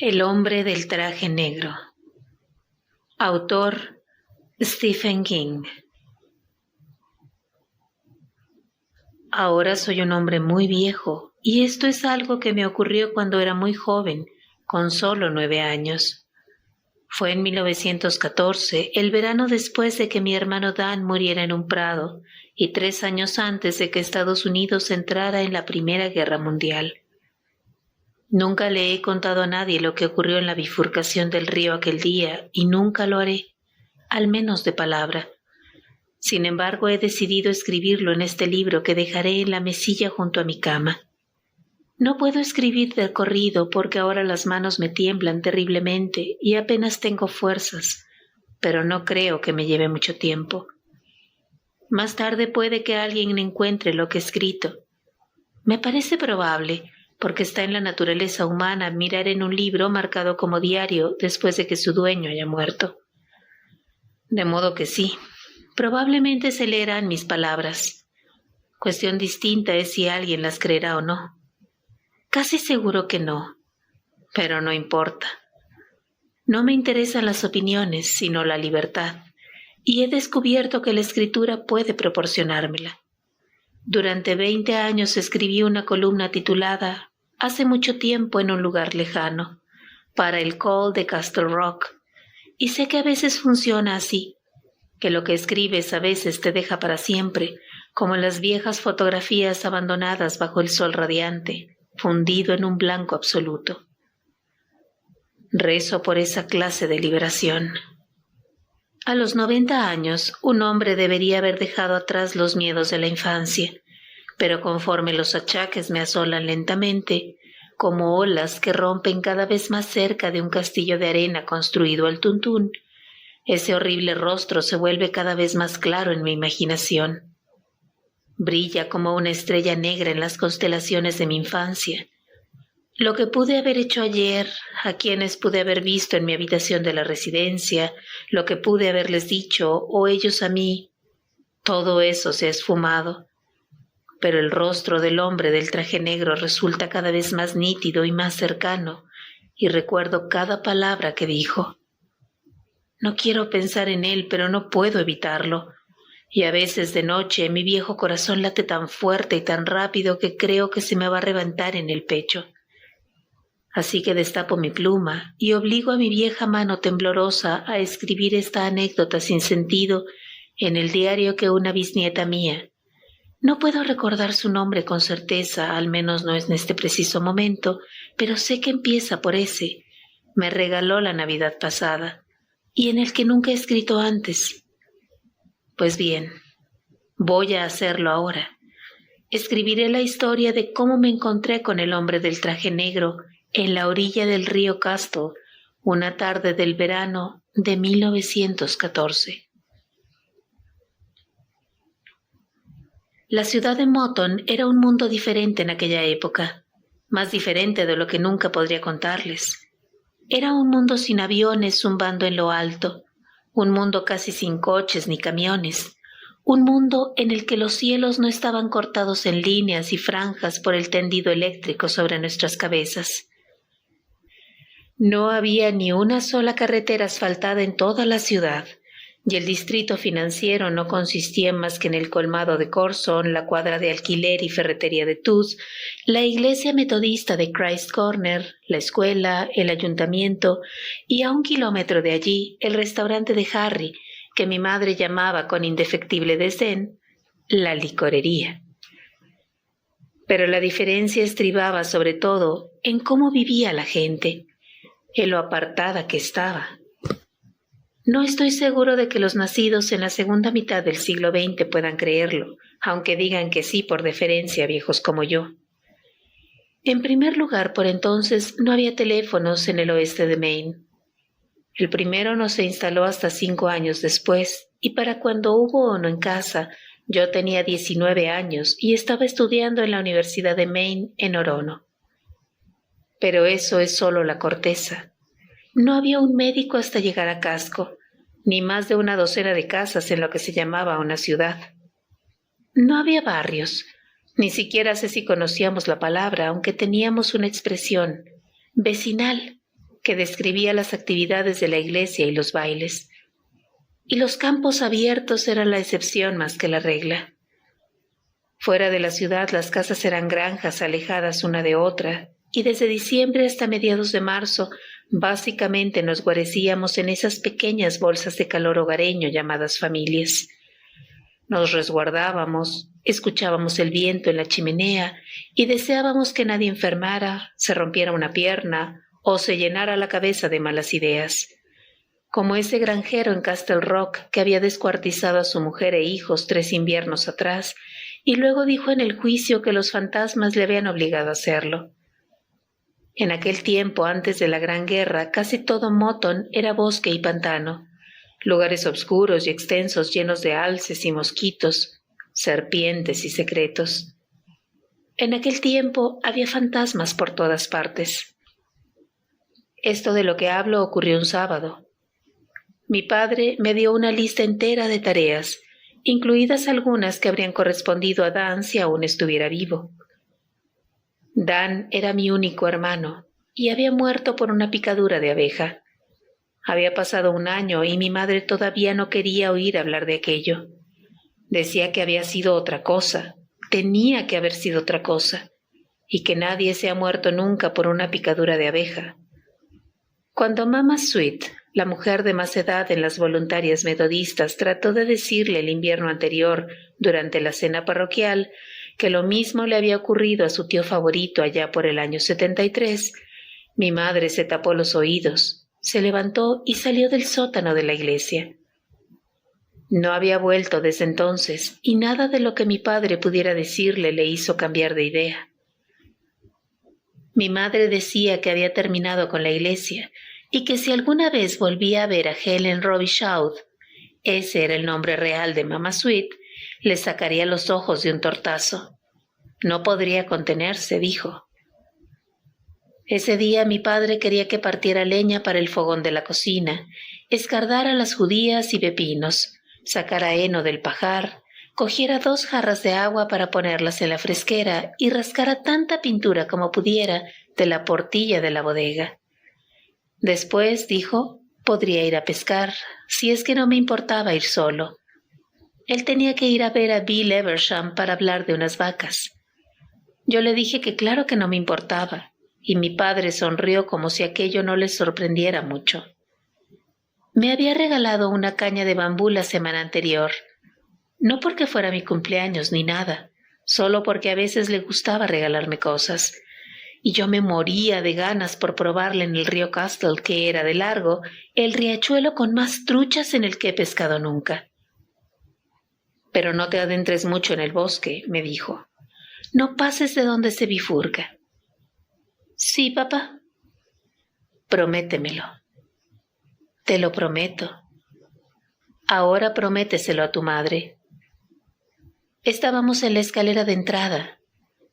El hombre del traje negro. Autor Stephen King. Ahora soy un hombre muy viejo, y esto es algo que me ocurrió cuando era muy joven, con solo 9 años. Fue en 1914, el verano después de que mi hermano Dan muriera en un prado, y 3 años antes de que Estados Unidos entrara en la Primera Guerra Mundial. Nunca le he contado a nadie lo que ocurrió en la bifurcación del río aquel día, y nunca lo haré, al menos de palabra. Sin embargo, he decidido escribirlo en este libro que dejaré en la mesilla junto a mi cama. No puedo escribir de corrido porque ahora las manos me tiemblan terriblemente y apenas tengo fuerzas, pero no creo que me lleve mucho tiempo. Más tarde puede que alguien encuentre lo que he escrito. Me parece probable, porque está en la naturaleza humana mirar en un libro marcado como diario después de que su dueño haya muerto. De modo que sí, probablemente se leerán mis palabras. Cuestión distinta es si alguien las creerá o no. Casi seguro que no, pero no importa. No me interesan las opiniones, sino la libertad, y he descubierto que la escritura puede proporcionármela. Durante 20 años escribí una columna titulada Hace mucho tiempo en un lugar lejano, para el Call de Castle Rock, y sé que a veces funciona así, que lo que escribes a veces te deja para siempre, como las viejas fotografías abandonadas bajo el sol radiante, fundido en un blanco absoluto. Rezo por esa clase de liberación. A los 90 años, un hombre debería haber dejado atrás los miedos de la infancia, pero conforme los achaques me asolan lentamente, como olas que rompen cada vez más cerca de un castillo de arena construido al tuntún, ese horrible rostro se vuelve cada vez más claro en mi imaginación. Brilla como una estrella negra en las constelaciones de mi infancia. Lo que pude haber hecho ayer, a quienes pude haber visto en mi habitación de la residencia, lo que pude haberles dicho, o ellos a mí, todo eso se ha esfumado. Pero el rostro del hombre del traje negro resulta cada vez más nítido y más cercano, y recuerdo cada palabra que dijo. No quiero pensar en él, pero no puedo evitarlo, y a veces de noche mi viejo corazón late tan fuerte y tan rápido que creo que se me va a reventar en el pecho. Así que destapo mi pluma y obligo a mi vieja mano temblorosa a escribir esta anécdota sin sentido en el diario que una bisnieta mía, no puedo recordar su nombre con certeza, al menos no es en este preciso momento, pero sé que empieza por ese. Me regaló la Navidad pasada, y en el que nunca he escrito antes. Pues bien, voy a hacerlo ahora. Escribiré la historia de cómo me encontré con el hombre del traje negro en la orilla del río Castle, una tarde del verano de 1914. La ciudad de Moton era un mundo diferente en aquella época, más diferente de lo que nunca podría contarles. Era un mundo sin aviones zumbando en lo alto, un mundo casi sin coches ni camiones, un mundo en el que los cielos no estaban cortados en líneas y franjas por el tendido eléctrico sobre nuestras cabezas. No había ni una sola carretera asfaltada en toda la ciudad, y el distrito financiero no consistía más que en el colmado de Corson, la cuadra de alquiler y ferretería de Tooth, la iglesia metodista de Christ Corner, la escuela, el ayuntamiento y a 1 kilómetro de allí el restaurante de Harry, que mi madre llamaba con indefectible desdén la licorería. Pero la diferencia estribaba sobre todo en cómo vivía la gente, en lo apartada que estaba. No estoy seguro de que los nacidos en la segunda mitad del siglo XX puedan creerlo, aunque digan que sí por deferencia a viejos como yo. En primer lugar, por entonces no había teléfonos en el oeste de Maine. El primero no se instaló hasta 5 años después, y para cuando hubo uno en casa, yo tenía 19 años y estaba estudiando en la Universidad de Maine en Orono. Pero eso es solo la corteza. No había un médico hasta llegar a Casco, ni más de una docena de casas en lo que se llamaba una ciudad. No había barrios, ni siquiera sé si conocíamos la palabra, aunque teníamos una expresión, vecinal, que describía las actividades de la iglesia y los bailes. Y los campos abiertos eran la excepción más que la regla. Fuera de la ciudad las casas eran granjas alejadas una de otra, y desde diciembre hasta mediados de marzo básicamente nos guarecíamos en esas pequeñas bolsas de calor hogareño llamadas familias. Nos resguardábamos, escuchábamos el viento en la chimenea y deseábamos que nadie enfermara, se rompiera una pierna o se llenara la cabeza de malas ideas. Como ese granjero en Castle Rock que había descuartizado a su mujer e hijos 3 inviernos atrás y luego dijo en el juicio que los fantasmas le habían obligado a hacerlo. En aquel tiempo, antes de la Gran Guerra, casi todo Moton era bosque y pantano, lugares oscuros y extensos llenos de alces y mosquitos, serpientes y secretos. En aquel tiempo había fantasmas por todas partes. Esto de lo que hablo ocurrió un sábado. Mi padre me dio una lista entera de tareas, incluidas algunas que habrían correspondido a Dan si aún estuviera vivo. Dan era mi único hermano y había muerto por una picadura de abeja. Había pasado un año y mi madre todavía no quería oír hablar de aquello. Decía que había sido otra cosa, tenía que haber sido otra cosa, y que nadie se ha muerto nunca por una picadura de abeja. Cuando Mama Sweet, la mujer de más edad en las voluntarias metodistas, trató de decirle el invierno anterior, durante la cena parroquial, que lo mismo le había ocurrido a su tío favorito allá por el año 73, mi madre se tapó los oídos, se levantó y salió del sótano de la iglesia. No había vuelto desde entonces y nada de lo que mi padre pudiera decirle le hizo cambiar de idea. Mi madre decía que había terminado con la iglesia y que si alguna vez volvía a ver a Helen Robichaud, ese era el nombre real de Mama Sweet, le sacaría los ojos de un tortazo. No podría contenerse, dijo. Ese día mi padre quería que partiera leña para el fogón de la cocina, escardara las judías y pepinos, sacara heno del pajar, cogiera 2 jarras de agua para ponerlas en la fresquera y rascara tanta pintura como pudiera de la portilla de la bodega. Después, dijo, podría ir a pescar, si es que no me importaba ir solo. Él tenía que ir a ver a Bill Eversham para hablar de unas vacas. Yo le dije que claro que no me importaba, y mi padre sonrió como si aquello no le sorprendiera mucho. Me había regalado una caña de bambú la semana anterior, no porque fuera mi cumpleaños ni nada, solo porque a veces le gustaba regalarme cosas, y yo me moría de ganas por probarle en el río Castle, que era de largo el riachuelo con más truchas en el que he pescado nunca. Pero no te adentres mucho en el bosque, me dijo. No pases de donde se bifurca. Sí, papá. Prométemelo. Te lo prometo. Ahora prométeselo a tu madre. Estábamos en la escalera de entrada.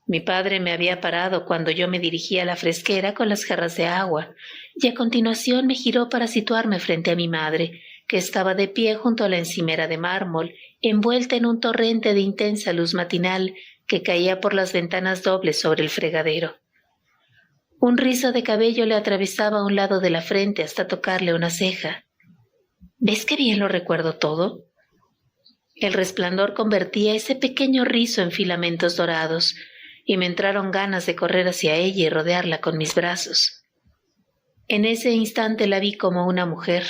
Mi padre me había parado cuando yo me dirigía a la fresquera con las jarras de agua, y a continuación me giró para situarme frente a mi madre, que estaba de pie junto a la encimera de mármol, envuelta en un torrente de intensa luz matinal que caía por las ventanas dobles sobre el fregadero. Un rizo de cabello le atravesaba un lado de la frente hasta tocarle una ceja. ¿Ves qué bien lo recuerdo todo? El resplandor convertía ese pequeño rizo en filamentos dorados, y me entraron ganas de correr hacia ella y rodearla con mis brazos. En ese instante la vi como una mujer,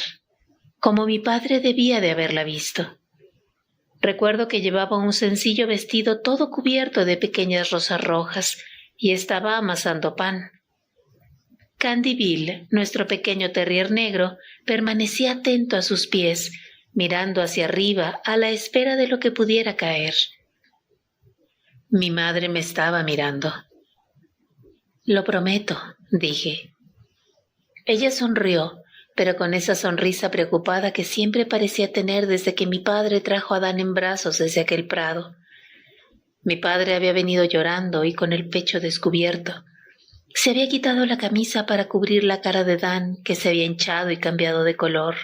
como mi padre debía de haberla visto. Recuerdo que llevaba un sencillo vestido todo cubierto de pequeñas rosas rojas y estaba amasando pan. Candy Bill, nuestro pequeño terrier negro, permanecía atento a sus pies, mirando hacia arriba a la espera de lo que pudiera caer. Mi madre me estaba mirando. Lo prometo, dije. Ella sonrió, pero con esa sonrisa preocupada que siempre parecía tener desde que mi padre trajo a Dan en brazos desde aquel prado. Mi padre había venido llorando y con el pecho descubierto. Se había quitado la camisa para cubrir la cara de Dan, que se había hinchado y cambiado de color.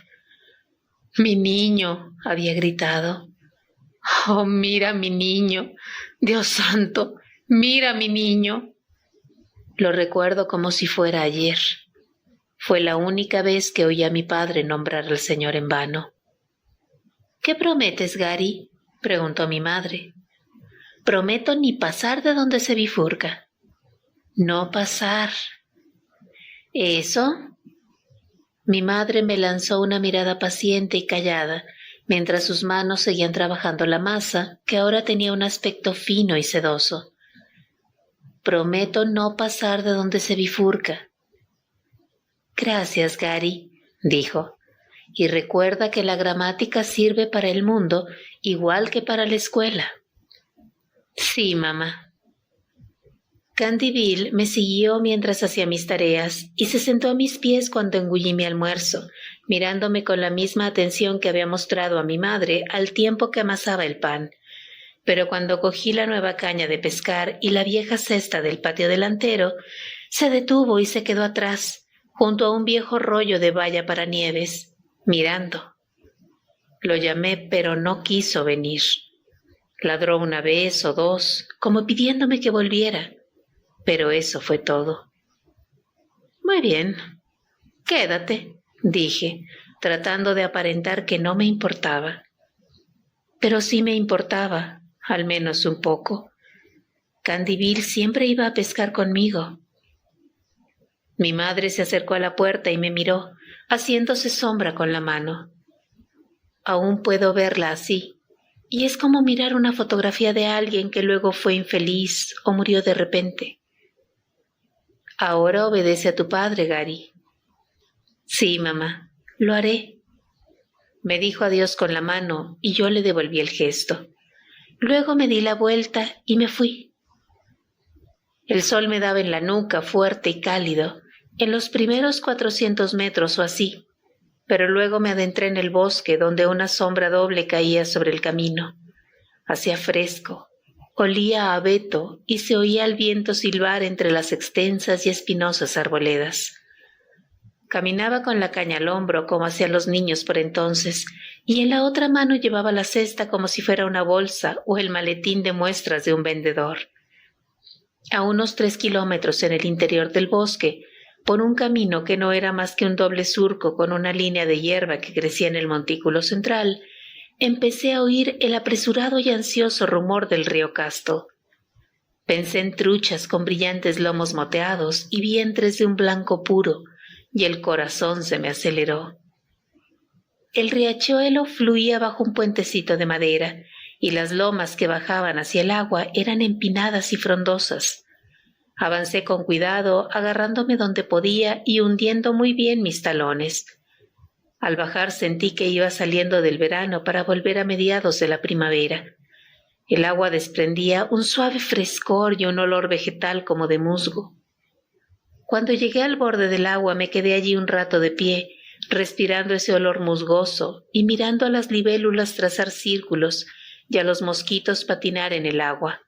«¡Mi niño!», había gritado. «¡Oh, mira a mi niño! ¡Dios santo! ¡Mira a mi niño!». Lo recuerdo como si fuera ayer. Fue la única vez que oí a mi padre nombrar al Señor en vano. ¿Qué prometes, Gary?, preguntó mi madre. Prometo ni pasar de donde se bifurca. No pasar. ¿Eso? Mi madre me lanzó una mirada paciente y callada, mientras sus manos seguían trabajando la masa, que ahora tenía un aspecto fino y sedoso. Prometo no pasar de donde se bifurca. Gracias, Gary, dijo. Y recuerda que la gramática sirve para el mundo igual que para la escuela. Sí, mamá. Candy Bill me siguió mientras hacía mis tareas y se sentó a mis pies cuando engullí mi almuerzo, mirándome con la misma atención que había mostrado a mi madre al tiempo que amasaba el pan. Pero cuando cogí la nueva caña de pescar y la vieja cesta del patio delantero, se detuvo y se quedó atrás, junto a un viejo rollo de valla para nieves, mirando. Lo llamé, pero no quiso venir. Ladró una vez o dos, como pidiéndome que volviera, pero eso fue todo. Muy bien, quédate, dije, tratando de aparentar que no me importaba. Pero sí me importaba, al menos un poco. Candy Bill siempre iba a pescar conmigo. Mi madre se acercó a la puerta y me miró, haciéndose sombra con la mano. Aún puedo verla así, y es como mirar una fotografía de alguien que luego fue infeliz o murió de repente. Ahora obedece a tu padre, Gary. Sí, mamá, lo haré. Me dijo adiós con la mano y yo le devolví el gesto. Luego me di la vuelta y me fui. El sol me daba en la nuca fuerte y cálido, en los primeros 400 metros o así, pero luego me adentré en el bosque donde una sombra doble caía sobre el camino. Hacía fresco, olía a abeto y se oía el viento silbar entre las extensas y espinosas arboledas. Caminaba con la caña al hombro como hacían los niños por entonces, y en la otra mano llevaba la cesta como si fuera una bolsa o el maletín de muestras de un vendedor. A unos 3 kilómetros en el interior del bosque, por un camino que no era más que un doble surco con una línea de hierba que crecía en el montículo central, empecé a oír el apresurado y ansioso rumor del río Casto. Pensé en truchas con brillantes lomos moteados y vientres de un blanco puro, y el corazón se me aceleró. El riachuelo fluía bajo un puentecito de madera, y las lomas que bajaban hacia el agua eran empinadas y frondosas. Avancé con cuidado, agarrándome donde podía y hundiendo muy bien mis talones. Al bajar sentí que iba saliendo del verano para volver a mediados de la primavera. El agua desprendía un suave frescor y un olor vegetal como de musgo. Cuando llegué al borde del agua me quedé allí un rato de pie, respirando ese olor musgoso y mirando a las libélulas trazar círculos y a los mosquitos patinar en el agua.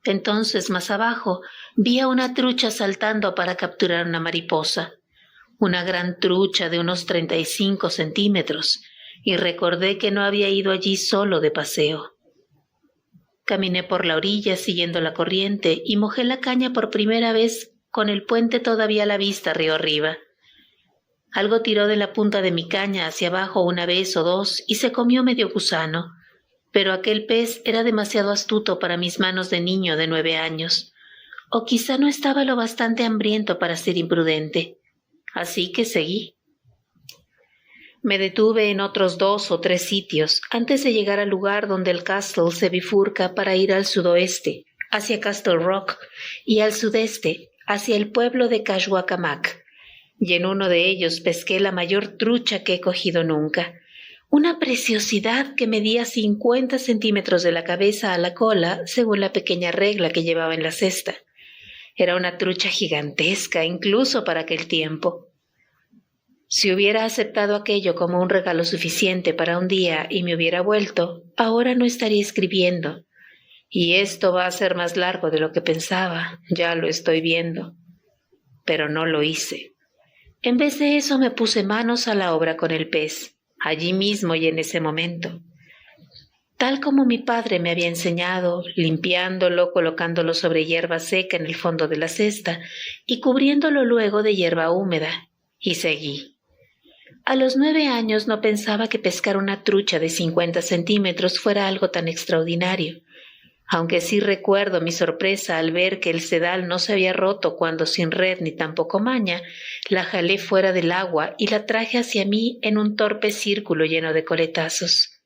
Entonces, más abajo, vi a una trucha saltando para capturar una mariposa, una gran trucha de unos 35 centímetros, y recordé que no había ido allí solo de paseo. Caminé por la orilla siguiendo la corriente y mojé la caña por primera vez con el puente todavía a la vista río arriba. Algo tiró de la punta de mi caña hacia abajo una vez o dos y se comió medio gusano, pero aquel pez era demasiado astuto para mis manos de niño de 9 años, o quizá no estaba lo bastante hambriento para ser imprudente. Así que seguí. Me detuve en otros 2 o 3 sitios antes de llegar al lugar donde el Castle se bifurca para ir al sudoeste, hacia Castle Rock, y al sudeste, hacia el pueblo de Cahuacamac, y en uno de ellos pesqué la mayor trucha que he cogido nunca, una preciosidad que medía 50 centímetros de la cabeza a la cola según la pequeña regla que llevaba en la cesta. Era una trucha gigantesca incluso para aquel tiempo. Si hubiera aceptado aquello como un regalo suficiente para un día y me hubiera vuelto, ahora no estaría escribiendo. Y esto va a ser más largo de lo que pensaba, ya lo estoy viendo. Pero no lo hice. En vez de eso me puse manos a la obra con el pez, allí mismo y en ese momento. Tal como mi padre me había enseñado, limpiándolo, colocándolo sobre hierba seca en el fondo de la cesta y cubriéndolo luego de hierba húmeda, Y seguí. A los 9 años no pensaba que pescar una trucha de 50 centímetros fuera algo tan extraordinario, aunque sí recuerdo mi sorpresa al ver que el sedal no se había roto cuando, sin red ni tampoco maña, la jalé fuera del agua y la traje hacia mí en un torpe círculo lleno de coletazos.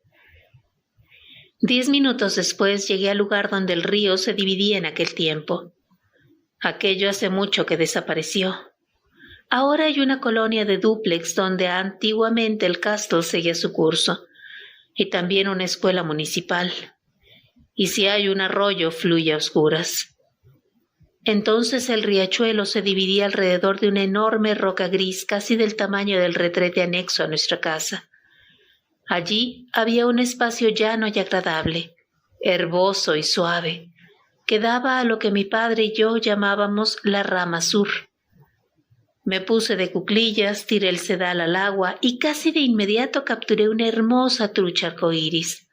10 minutos después llegué al lugar donde el río se dividía en aquel tiempo. Aquello hace mucho que desapareció. Ahora hay una colonia de dúplex donde antiguamente el Castle seguía su curso, y también una escuela municipal. Y si hay un arroyo, fluye a oscuras. Entonces el riachuelo se dividía alrededor de una enorme roca gris casi del tamaño del retrete anexo a nuestra casa. Allí había un espacio llano y agradable, herboso y suave, que daba a lo que mi padre y yo llamábamos la rama sur. Me puse de cuclillas, tiré el sedal al agua y casi de inmediato capturé una hermosa trucha arcoíris.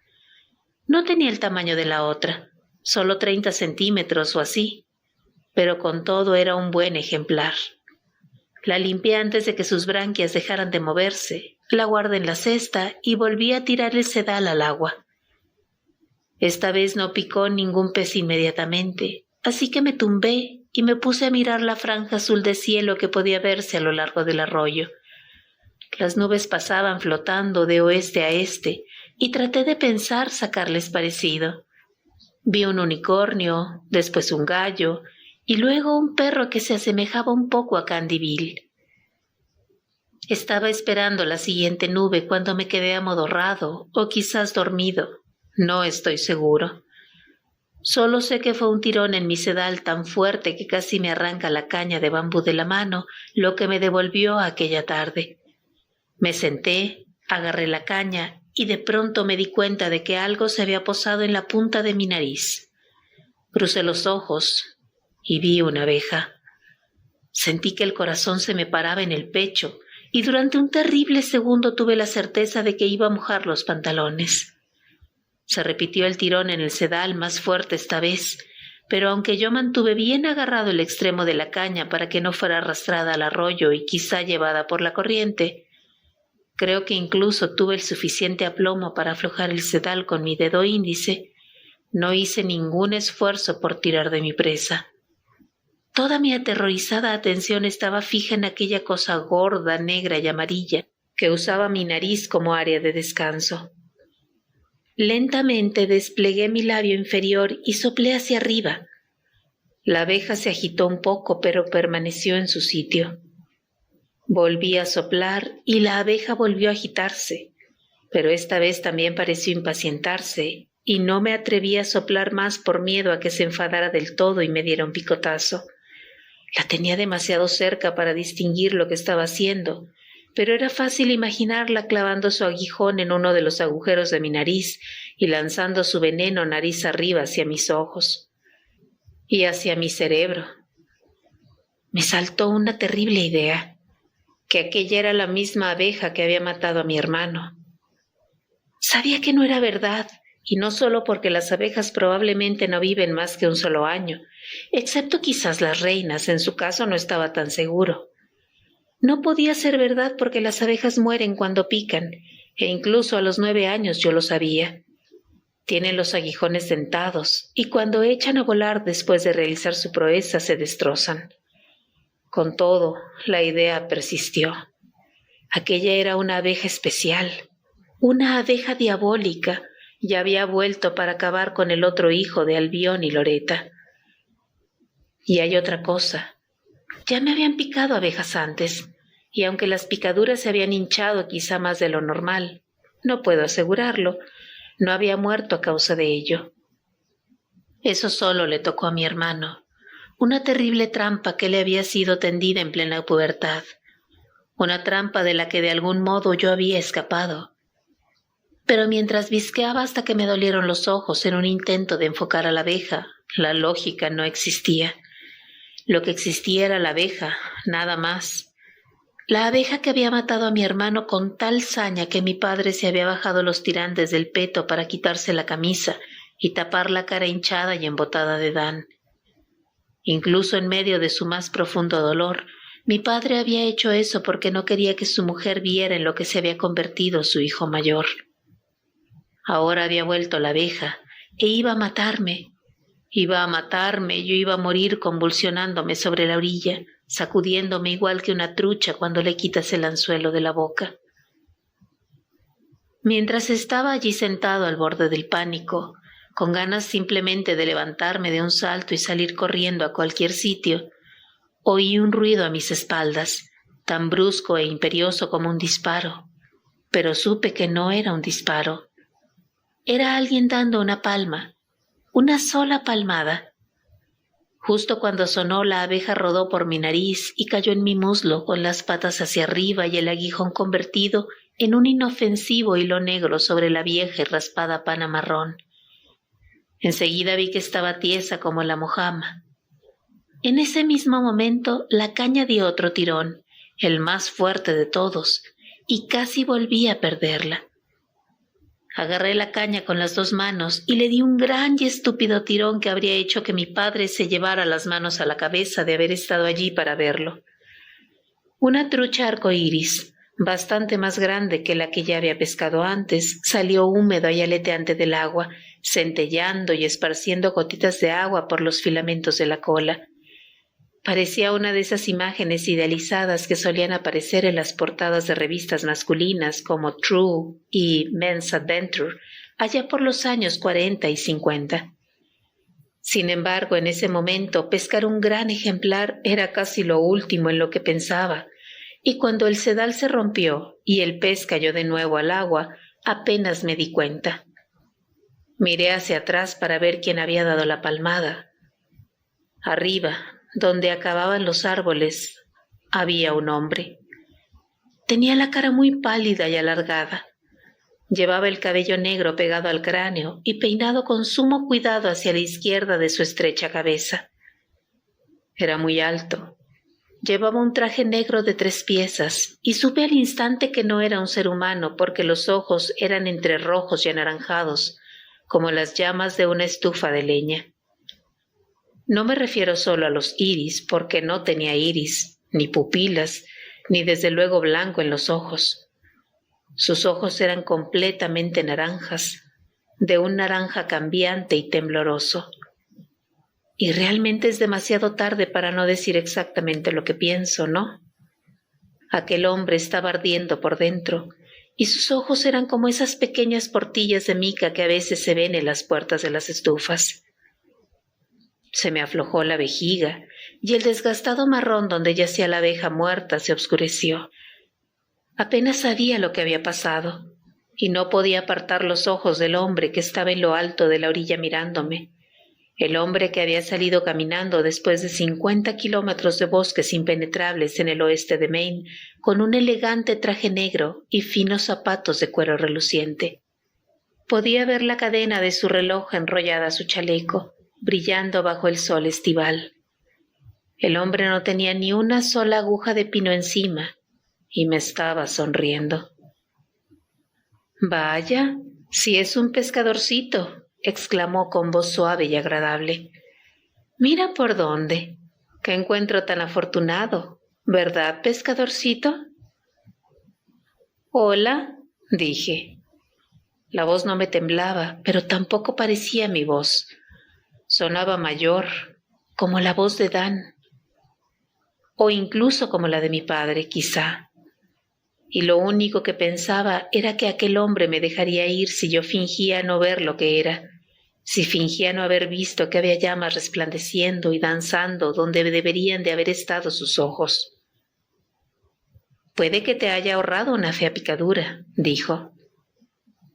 No tenía el tamaño de la otra, solo 30 centímetros o así, pero con todo era un buen ejemplar. La limpié antes de que sus branquias dejaran de moverse, la guardé en la cesta y volví a tirar el sedal al agua. Esta vez no picó ningún pez inmediatamente, así que me tumbé y me puse a mirar la franja azul de cielo que podía verse a lo largo del arroyo. Las nubes pasaban flotando de oeste a este y traté de pensar sacarles parecido. Vi un unicornio, después un gallo y luego un perro que se asemejaba un poco a Candy Bill. Estaba esperando la siguiente nube cuando me quedé amodorrado o quizás dormido. No estoy seguro. Solo sé que fue un tirón en mi sedal tan fuerte que casi me arranca la caña de bambú de la mano lo que me devolvió aquella tarde. Me senté, agarré la caña y de pronto me di cuenta de que algo se había posado en la punta de mi nariz. Crucé los ojos y vi una abeja. Sentí que el corazón se me paraba en el pecho y durante un terrible segundo tuve la certeza de que iba a mojar los pantalones. Se repitió el tirón en el sedal más fuerte esta vez, pero aunque yo mantuve bien agarrado el extremo de la caña para que no fuera arrastrada al arroyo y quizá llevada por la corriente, creo que incluso tuve el suficiente aplomo para aflojar el sedal con mi dedo índice, no hice ningún esfuerzo por tirar de mi presa. Toda mi aterrorizada atención estaba fija en aquella cosa gorda, negra y amarilla que usaba mi nariz como área de descanso. Lentamente desplegué mi labio inferior y soplé hacia arriba. La abeja se agitó un poco, pero permaneció en su sitio. Volví a soplar y la abeja volvió a agitarse, pero esta vez también pareció impacientarse y no me atreví a soplar más por miedo a que se enfadara del todo y me diera un picotazo. La tenía demasiado cerca para distinguir lo que estaba haciendo, pero era fácil imaginarla clavando su aguijón en uno de los agujeros de mi nariz y lanzando su veneno nariz arriba hacia mis ojos y hacia mi cerebro. Me saltó una terrible idea, que aquella era la misma abeja que había matado a mi hermano. Sabía que no era verdad, y no solo porque las abejas probablemente no viven más que un solo año, excepto quizás las reinas, en su caso no estaba tan seguro. No podía ser verdad porque las abejas mueren cuando pican, e incluso a los 9 años yo lo sabía. Tienen los aguijones dentados, y cuando echan a volar después de realizar su proeza se destrozan. Con todo, la idea persistió. Aquella era una abeja especial, una abeja diabólica, y había vuelto para acabar con el otro hijo de Albión y Loreta. Y hay otra cosa. Ya me habían picado abejas antes, y aunque las picaduras se habían hinchado quizá más de lo normal, no puedo asegurarlo, no había muerto a causa de ello. Eso solo le tocó a mi hermano, una terrible trampa que le había sido tendida en plena pubertad, una trampa de la que de algún modo yo había escapado. Pero mientras visqueaba hasta que me dolieron los ojos en un intento de enfocar a la abeja, la lógica no existía. Lo que existía era la abeja, nada más. La abeja que había matado a mi hermano con tal saña que mi padre se había bajado los tirantes del peto para quitarse la camisa y tapar la cara hinchada y embotada de Dan. Incluso en medio de su más profundo dolor, Mi padre había hecho eso porque no quería que su mujer viera en lo que se había convertido su hijo mayor. Ahora había vuelto la abeja e iba a matarme. Iba a matarme, yo iba a morir convulsionándome sobre la orilla, sacudiéndome igual que una trucha cuando le quitas el anzuelo de la boca. Mientras estaba allí sentado al borde del pánico, con ganas simplemente de levantarme de un salto y salir corriendo a cualquier sitio, oí un ruido a mis espaldas, tan brusco e imperioso como un disparo, pero supe que no era un disparo. Era alguien dando una palma, una sola palmada. Justo cuando sonó, la abeja rodó por mi nariz y cayó en mi muslo con las patas hacia arriba y el aguijón convertido en un inofensivo hilo negro sobre la vieja y raspada pana marrón. Enseguida vi que estaba tiesa como la mojama. En ese mismo momento la caña dio otro tirón, el más fuerte de todos, y casi volví a perderla. Agarré la caña con las dos manos y le di un gran y estúpido tirón que habría hecho que mi padre se llevara las manos a la cabeza de haber estado allí para verlo. Una trucha arcoíris, bastante más grande que la que ya había pescado antes, salió húmedo y aleteante del agua, centelleando y esparciendo gotitas de agua por los filamentos de la cola. Parecía una de esas imágenes idealizadas que solían aparecer en las portadas de revistas masculinas como True y Men's Adventure, allá por los años 40 y 50. Sin embargo, en ese momento, pescar un gran ejemplar era casi lo último en lo que pensaba, y cuando el sedal se rompió y el pez cayó de nuevo al agua, apenas me di cuenta. Miré hacia atrás para ver quién había dado la palmada. Arriba, donde acababan los árboles, había un hombre. Tenía la cara muy pálida y alargada. Llevaba el cabello negro pegado al cráneo y peinado con sumo cuidado hacia la izquierda de su estrecha cabeza. Era muy alto. Llevaba un traje negro de 3 piezas y supe al instante que no era un ser humano porque los ojos eran entre rojos y anaranjados, como las llamas de una estufa de leña. No me refiero solo a los iris, porque no tenía iris, ni pupilas, ni desde luego blanco en los ojos. Sus ojos eran completamente naranjas, de un naranja cambiante y tembloroso. Y realmente es demasiado tarde para no decir exactamente lo que pienso, ¿no? Aquel hombre estaba ardiendo por dentro, y sus ojos eran como esas pequeñas portillas de mica que a veces se ven en las puertas de las estufas. Se me aflojó la vejiga y el desgastado marrón donde yacía la abeja muerta se oscureció. Apenas sabía lo que había pasado y no podía apartar los ojos del hombre que estaba en lo alto de la orilla mirándome. El hombre que había salido caminando después de 50 kilómetros de bosques impenetrables en el oeste de Maine con un elegante traje negro y finos zapatos de cuero reluciente. Podía ver la cadena de su reloj enrollada a su chaleco, brillando bajo el sol estival. El hombre no tenía ni una sola aguja de pino encima y me estaba sonriendo. «Vaya, si es un pescadorcito», exclamó con voz suave y agradable. «Mira por dónde. Qué encuentro tan afortunado, ¿verdad, pescadorcito?» «Hola», dije. La voz no me temblaba, pero tampoco parecía mi voz. Sonaba mayor, como la voz de Dan, o incluso como la de mi padre, quizá. Y lo único que pensaba era que aquel hombre me dejaría ir si yo fingía no ver lo que era, si fingía no haber visto que había llamas resplandeciendo y danzando donde deberían de haber estado sus ojos. «Puede que te haya ahorrado una fea picadura», dijo.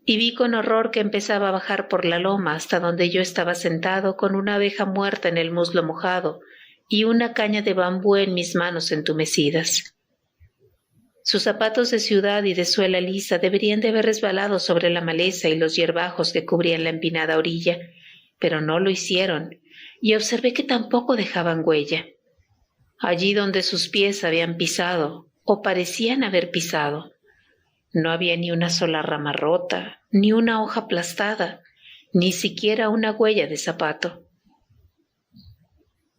Y vi con horror que empezaba a bajar por la loma hasta donde yo estaba sentado con una abeja muerta en el muslo mojado y una caña de bambú en mis manos entumecidas. Sus zapatos de ciudad y de suela lisa deberían de haber resbalado sobre la maleza y los hierbajos que cubrían la empinada orilla, pero no lo hicieron, y observé que tampoco dejaban huella. Allí donde sus pies habían pisado, o parecían haber pisado, no había ni una sola rama rota, ni una hoja aplastada, ni siquiera una huella de zapato.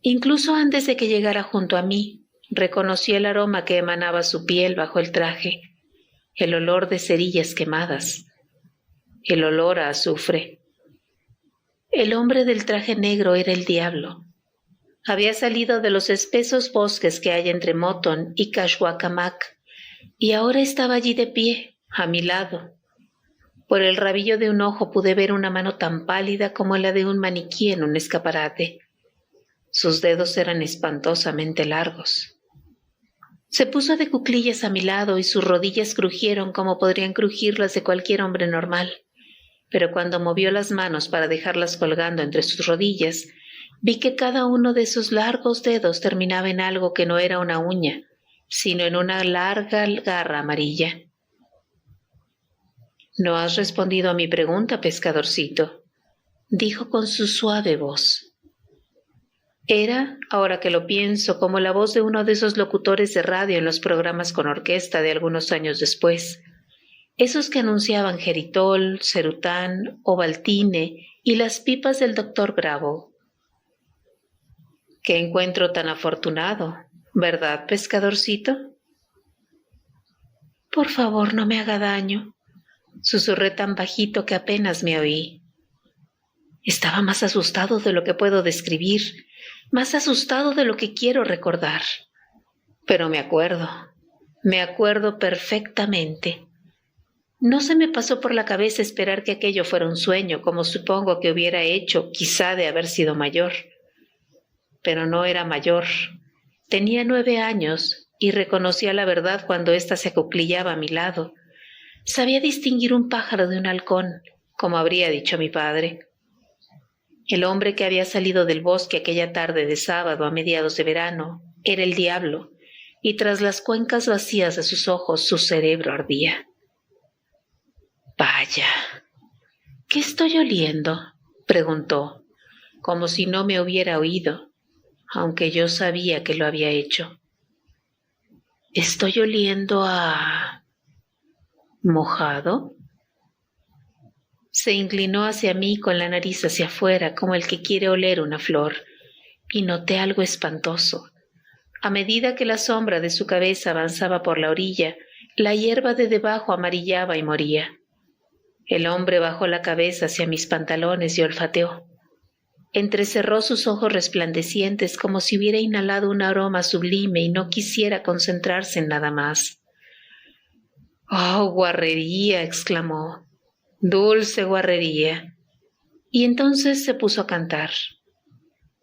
Incluso antes de que llegara junto a mí, Reconocí el aroma que emanaba su piel bajo el traje, el olor de cerillas quemadas, el olor a azufre. El hombre del traje negro era el diablo. Había salido de los espesos bosques que hay entre Moton y Kashwakamak, y ahora estaba allí de pie, a mi lado. Por el rabillo de un ojo pude ver una mano tan pálida como la de un maniquí en un escaparate. Sus dedos eran espantosamente largos. Se puso de cuclillas a mi lado y sus rodillas crujieron como podrían crujir las de cualquier hombre normal. Pero cuando movió las manos para dejarlas colgando entre sus rodillas, vi que cada uno de sus largos dedos terminaba en algo que no era una uña, sino en una larga garra amarilla. «No has respondido a mi pregunta, pescadorcito», dijo con su suave voz. Era, ahora que lo pienso, como la voz de uno de esos locutores de radio en los programas con orquesta de algunos años después, esos que anunciaban Geritol, Cerután, Ovaltine y las pipas del doctor Bravo. «Qué encuentro tan afortunado, ¿verdad, pescadorcito?» «Por favor, no me haga daño», susurré tan bajito que apenas me oí. Estaba más asustado de lo que puedo describir, más asustado de lo que quiero recordar. Pero me acuerdo perfectamente. No se me pasó por la cabeza esperar que aquello fuera un sueño, como supongo que hubiera hecho, quizá de haber sido mayor. Pero no era mayor. Tenía 9 años y reconocía la verdad cuando ésta se acuclillaba a mi lado. Sabía distinguir un pájaro de un halcón, como habría dicho mi padre. El hombre que había salido del bosque aquella tarde de sábado a mediados de verano era el diablo, y tras las cuencas vacías de sus ojos su cerebro ardía. «Vaya, ¿qué estoy oliendo?», preguntó, como si no me hubiera oído, aunque yo sabía que lo había hecho. «Estoy oliendo a... ¿mojado?». Se inclinó hacia mí con la nariz hacia afuera, como el que quiere oler una flor, y noté algo espantoso. A medida que la sombra de su cabeza avanzaba por la orilla, la hierba de debajo amarillaba y moría. El hombre bajó la cabeza hacia mis pantalones y olfateó. Entrecerró sus ojos resplandecientes como si hubiera inhalado un aroma sublime y no quisiera concentrarse en nada más. «¡Oh, guarrería!», exclamó. «Dulce guarrería». Y entonces se puso a cantar.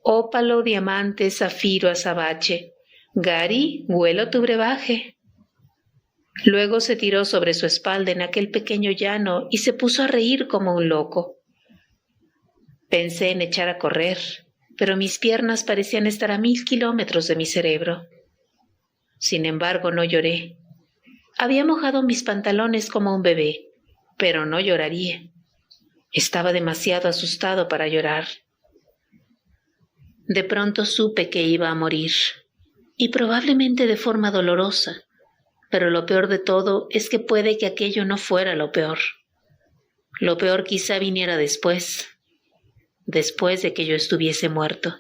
«Ópalo, diamante, zafiro, azabache. Gari, huelo tu brebaje». Luego se tiró sobre su espalda en aquel pequeño llano y se puso a reír como un loco. Pensé en echar a correr, pero mis piernas parecían estar a 1000 kilómetros de mi cerebro. Sin embargo, no lloré. Había mojado mis pantalones como un bebé, pero no lloraría. Estaba demasiado asustado para llorar. De pronto supe que iba a morir, y probablemente de forma dolorosa. Pero lo peor de todo es que puede que aquello no fuera lo peor. Lo peor quizá viniera después de que yo estuviese muerto.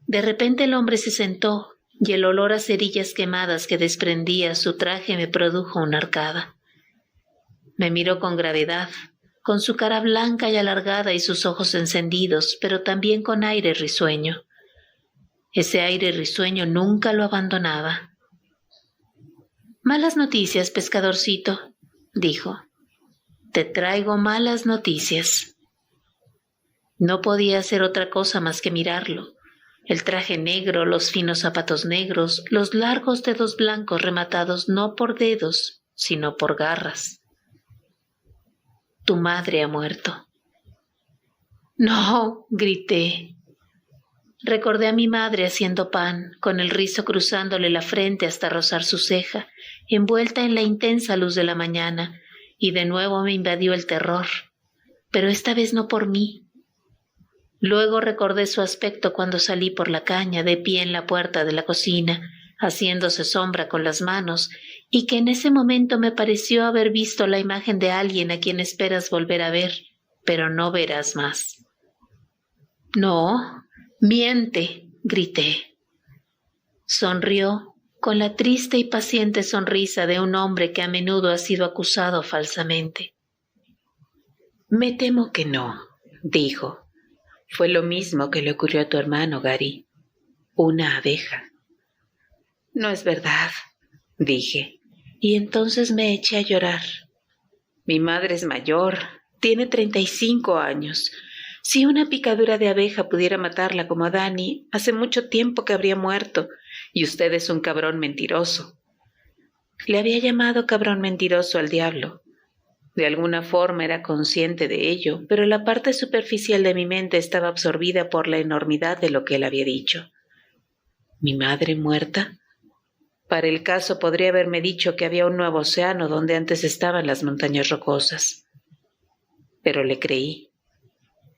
De repente el hombre se sentó y el olor a cerillas quemadas que desprendía su traje me produjo una arcada. Me miró con gravedad, con su cara blanca y alargada y sus ojos encendidos, pero también con aire risueño. Ese aire risueño nunca lo abandonaba. «Malas noticias, pescadorcito», dijo. «Te traigo malas noticias». No podía hacer otra cosa más que mirarlo. El traje negro, los finos zapatos negros, los largos dedos blancos rematados no por dedos, sino por garras. «Tu madre ha muerto». «No», grité. Recordé a mi madre haciendo pan, con el rizo cruzándole la frente hasta rozar su ceja, envuelta en la intensa luz de la mañana, y de nuevo me invadió el terror, pero esta vez no por mí. Luego recordé su aspecto cuando salí por la caña, de pie en la puerta de la cocina, haciéndose sombra con las manos, y que en ese momento me pareció haber visto la imagen de alguien a quien esperas volver a ver, pero no verás más. «No, miente», grité. Sonrió con la triste y paciente sonrisa de un hombre que a menudo ha sido acusado falsamente. Me temo que no, dijo. Fue lo mismo que le ocurrió a tu hermano, Gary. Una abeja. No es verdad, dije, y entonces me eché a llorar. Mi madre es mayor, tiene 35 años. Si una picadura de abeja pudiera matarla como a Danny, hace mucho tiempo que habría muerto, y usted es un cabrón mentiroso. Le había llamado cabrón mentiroso al diablo. De alguna forma era consciente de ello, pero la parte superficial de mi mente estaba absorbida por la enormidad de lo que él había dicho. ¿Mi madre muerta? Para el caso podría haberme dicho que había un nuevo océano donde antes estaban las montañas rocosas. Pero le creí.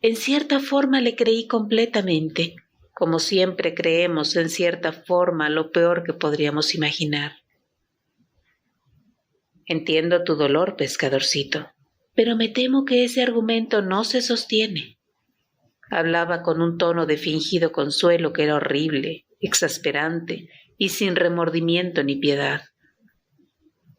En cierta forma le creí completamente, como siempre creemos en cierta forma lo peor que podríamos imaginar. Entiendo tu dolor, pescadorcito, pero me temo que ese argumento no se sostiene. Hablaba con un tono de fingido consuelo que era horrible, exasperante y sin remordimiento ni piedad.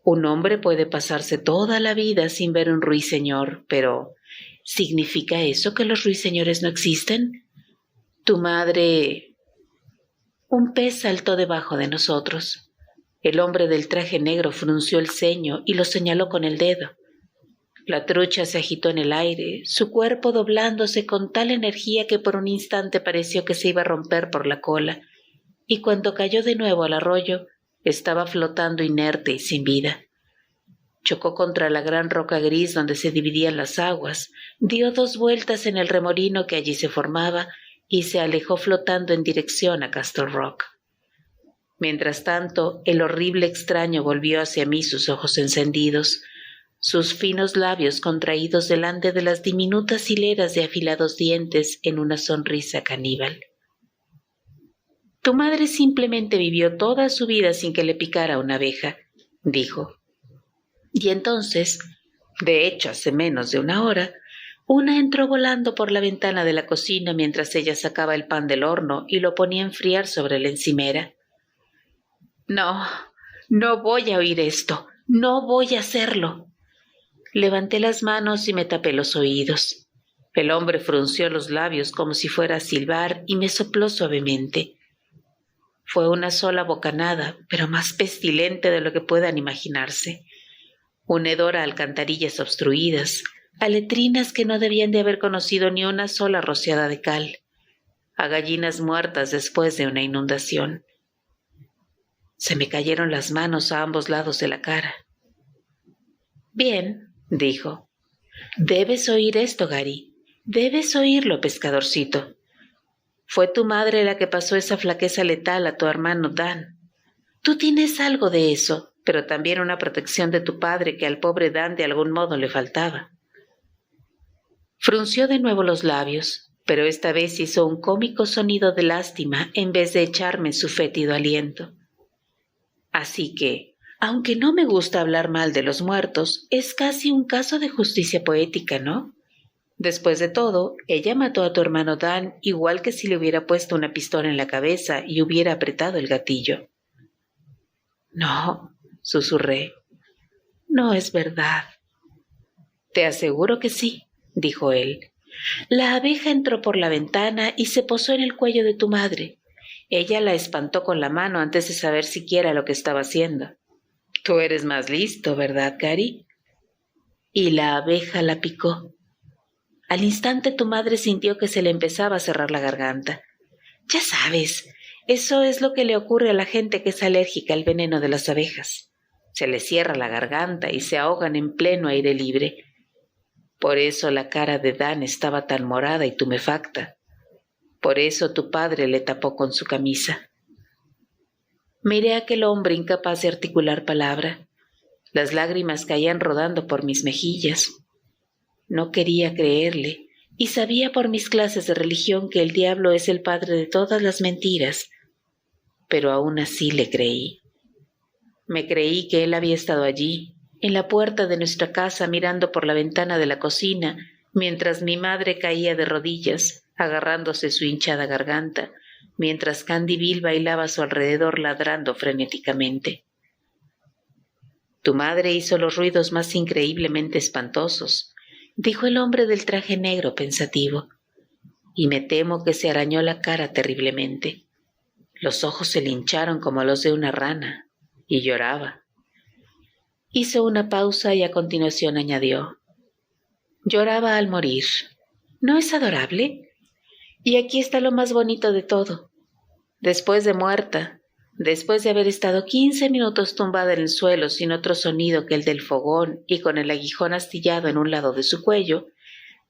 Un hombre puede pasarse toda la vida sin ver un ruiseñor, pero ¿significa eso que los ruiseñores no existen? Tu madre... Un pez saltó debajo de nosotros. El hombre del traje negro frunció el ceño y lo señaló con el dedo. La trucha se agitó en el aire, su cuerpo doblándose con tal energía que por un instante pareció que se iba a romper por la cola, y cuando cayó de nuevo al arroyo, estaba flotando inerte y sin vida. Chocó contra la gran roca gris donde se dividían las aguas, dio 2 vueltas en el remolino que allí se formaba y se alejó flotando en dirección a Castle Rock. Mientras tanto, el horrible extraño volvió hacia mí sus ojos encendidos, sus finos labios contraídos delante de las diminutas hileras de afilados dientes en una sonrisa caníbal. Tu madre simplemente vivió toda su vida sin que le picara una abeja, dijo. Y entonces, de hecho hace menos de una hora, una entró volando por la ventana de la cocina mientras ella sacaba el pan del horno y lo ponía a enfriar sobre la encimera. No, no voy a oír esto, no voy a hacerlo. Levanté las manos y me tapé los oídos. El hombre frunció los labios como si fuera a silbar y me sopló suavemente. Fue una sola bocanada, pero más pestilente de lo que puedan imaginarse. Un hedor a alcantarillas obstruidas, a letrinas que no debían de haber conocido ni una sola rociada de cal, a gallinas muertas después de una inundación. Se me cayeron las manos a ambos lados de la cara. Bien, dijo. Debes oír esto, Gary. Debes oírlo, pescadorcito. Fue tu madre la que pasó esa flaqueza letal a tu hermano Dan. Tú tienes algo de eso, pero también una protección de tu padre que al pobre Dan de algún modo le faltaba. Frunció de nuevo los labios, pero esta vez hizo un cómico sonido de lástima en vez de echarme su fétido aliento. Así que, aunque no me gusta hablar mal de los muertos, es casi un caso de justicia poética, ¿no? Después de todo, ella mató a tu hermano Dan igual que si le hubiera puesto una pistola en la cabeza y hubiera apretado el gatillo. No, susurré. No es verdad. Te aseguro que sí, dijo él. La abeja entró por la ventana y se posó en el cuello de tu madre. Ella la espantó con la mano antes de saber siquiera lo que estaba haciendo. Tú eres más listo, ¿verdad, Gary? Y la abeja la picó. Al instante tu madre sintió que se le empezaba a cerrar la garganta. Ya sabes, eso es lo que le ocurre a la gente que es alérgica al veneno de las abejas. Se les cierra la garganta y se ahogan en pleno aire libre. Por eso la cara de Dan estaba tan morada y tumefacta. Por eso tu padre le tapó con su camisa. Miré a aquel hombre incapaz de articular palabra. Las lágrimas caían rodando por mis mejillas. No quería creerle, y sabía por mis clases de religión que el diablo es el padre de todas las mentiras, pero aún así le creí. Me creí que él había estado allí, en la puerta de nuestra casa mirando por la ventana de la cocina, mientras mi madre caía de rodillas, agarrándose su hinchada garganta, mientras Candyville bailaba a su alrededor ladrando frenéticamente. Tu madre hizo los ruidos más increíblemente espantosos, dijo el hombre del traje negro pensativo, y me temo que se arañó la cara terriblemente. Los ojos se le hincharon como los de una rana, y lloraba. Hizo una pausa y a continuación añadió: lloraba al morir. ¿No es adorable? Y aquí está lo más bonito de todo. Después de muerta, después de haber estado 15 minutos tumbada en el suelo sin otro sonido que el del fogón y con el aguijón astillado en un lado de su cuello,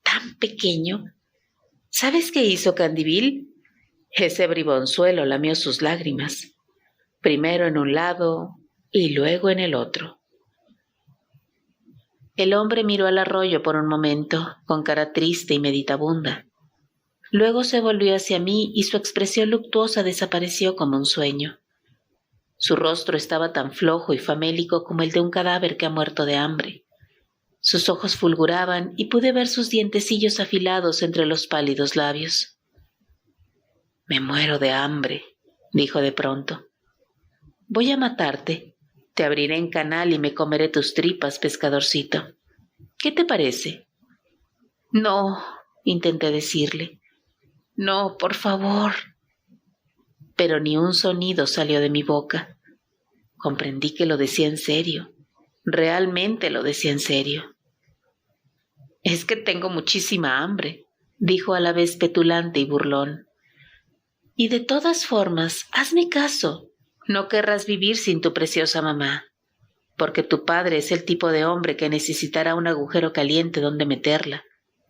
tan pequeño, ¿sabes qué hizo Candyville? Ese bribonzuelo lamió sus lágrimas, primero en un lado y luego en el otro. El hombre miró al arroyo por un momento, con cara triste y meditabunda. Luego se volvió hacia mí y su expresión luctuosa desapareció como un sueño. Su rostro estaba tan flojo y famélico como el de un cadáver que ha muerto de hambre. Sus ojos fulguraban y pude ver sus dientecillos afilados entre los pálidos labios. «Me muero de hambre», dijo de pronto. «Voy a matarte. Te abriré en canal y me comeré tus tripas, pescadorcito. ¿Qué te parece?» «No», intenté decirle. «No, por favor». Pero ni un sonido salió de mi boca. Comprendí que lo decía en serio. Realmente lo decía en serio. «Es que tengo muchísima hambre», dijo a la vez petulante y burlón. «Y de todas formas, hazme caso. No querrás vivir sin tu preciosa mamá, porque tu padre es el tipo de hombre que necesitará un agujero caliente donde meterla.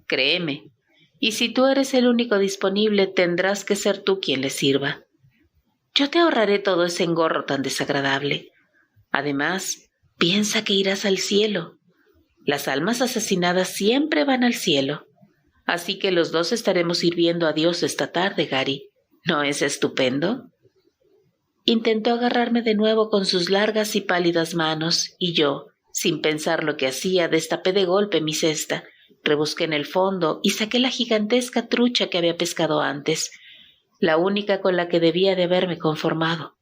Créeme. Y si tú eres el único disponible, tendrás que ser tú quien le sirva. Yo te ahorraré todo ese engorro tan desagradable. Además, piensa que irás al cielo. Las almas asesinadas siempre van al cielo. Así que los dos estaremos sirviendo a Dios esta tarde, Gary. ¿No es estupendo?» Intentó agarrarme de nuevo con sus largas y pálidas manos, y yo, sin pensar lo que hacía, destapé de golpe mi cesta, rebusqué en el fondo y saqué la gigantesca trucha que había pescado antes, la única con la que debía de haberme conformado.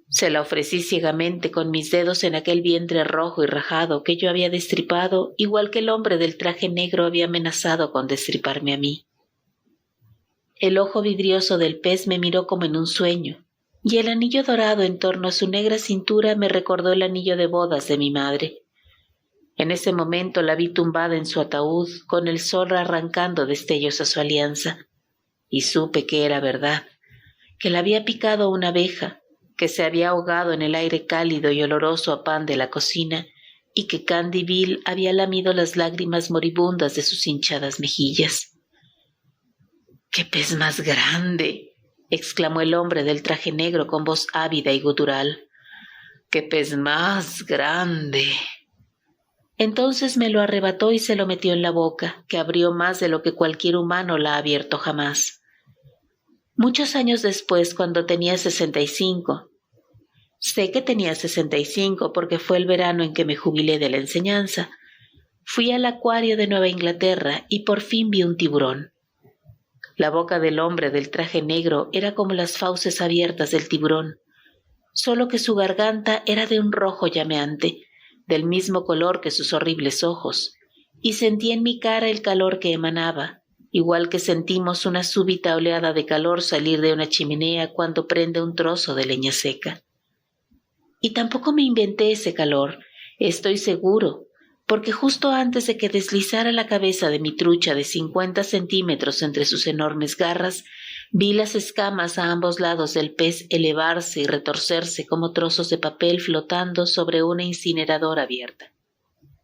Se la ofrecí ciegamente con mis dedos en aquel vientre rojo y rajado que yo había destripado, igual que el hombre del traje negro había amenazado con destriparme a mí. El ojo vidrioso del pez me miró como en un sueño, y el anillo dorado en torno a su negra cintura me recordó el anillo de bodas de mi madre. En ese momento la vi tumbada en su ataúd, con el sol arrancando destellos a su alianza, y supe que era verdad, que la había picado una abeja, que se había ahogado en el aire cálido y oloroso a pan de la cocina, y que Candyville había lamido las lágrimas moribundas de sus hinchadas mejillas. «¡Qué pez más grande!», exclamó el hombre del traje negro con voz ávida y gutural. «¡Qué pez más grande!». Entonces me lo arrebató y se lo metió en la boca, que abrió más de lo que cualquier humano la ha abierto jamás. Muchos años después, cuando tenía 65, sé que tenía 65 porque fue el verano en que me jubilé de la enseñanza, fui al acuario de Nueva Inglaterra y por fin vi un tiburón. La boca del hombre del traje negro era como las fauces abiertas del tiburón, solo que su garganta era de un rojo llameante, del mismo color que sus horribles ojos, y sentí en mi cara el calor que emanaba, igual que sentimos una súbita oleada de calor salir de una chimenea cuando prende un trozo de leña seca. Y tampoco me inventé ese calor, estoy seguro, porque justo antes de que deslizara la cabeza de mi trucha de 50 centímetros entre sus enormes garras, vi las escamas a ambos lados del pez elevarse y retorcerse como trozos de papel flotando sobre una incineradora abierta.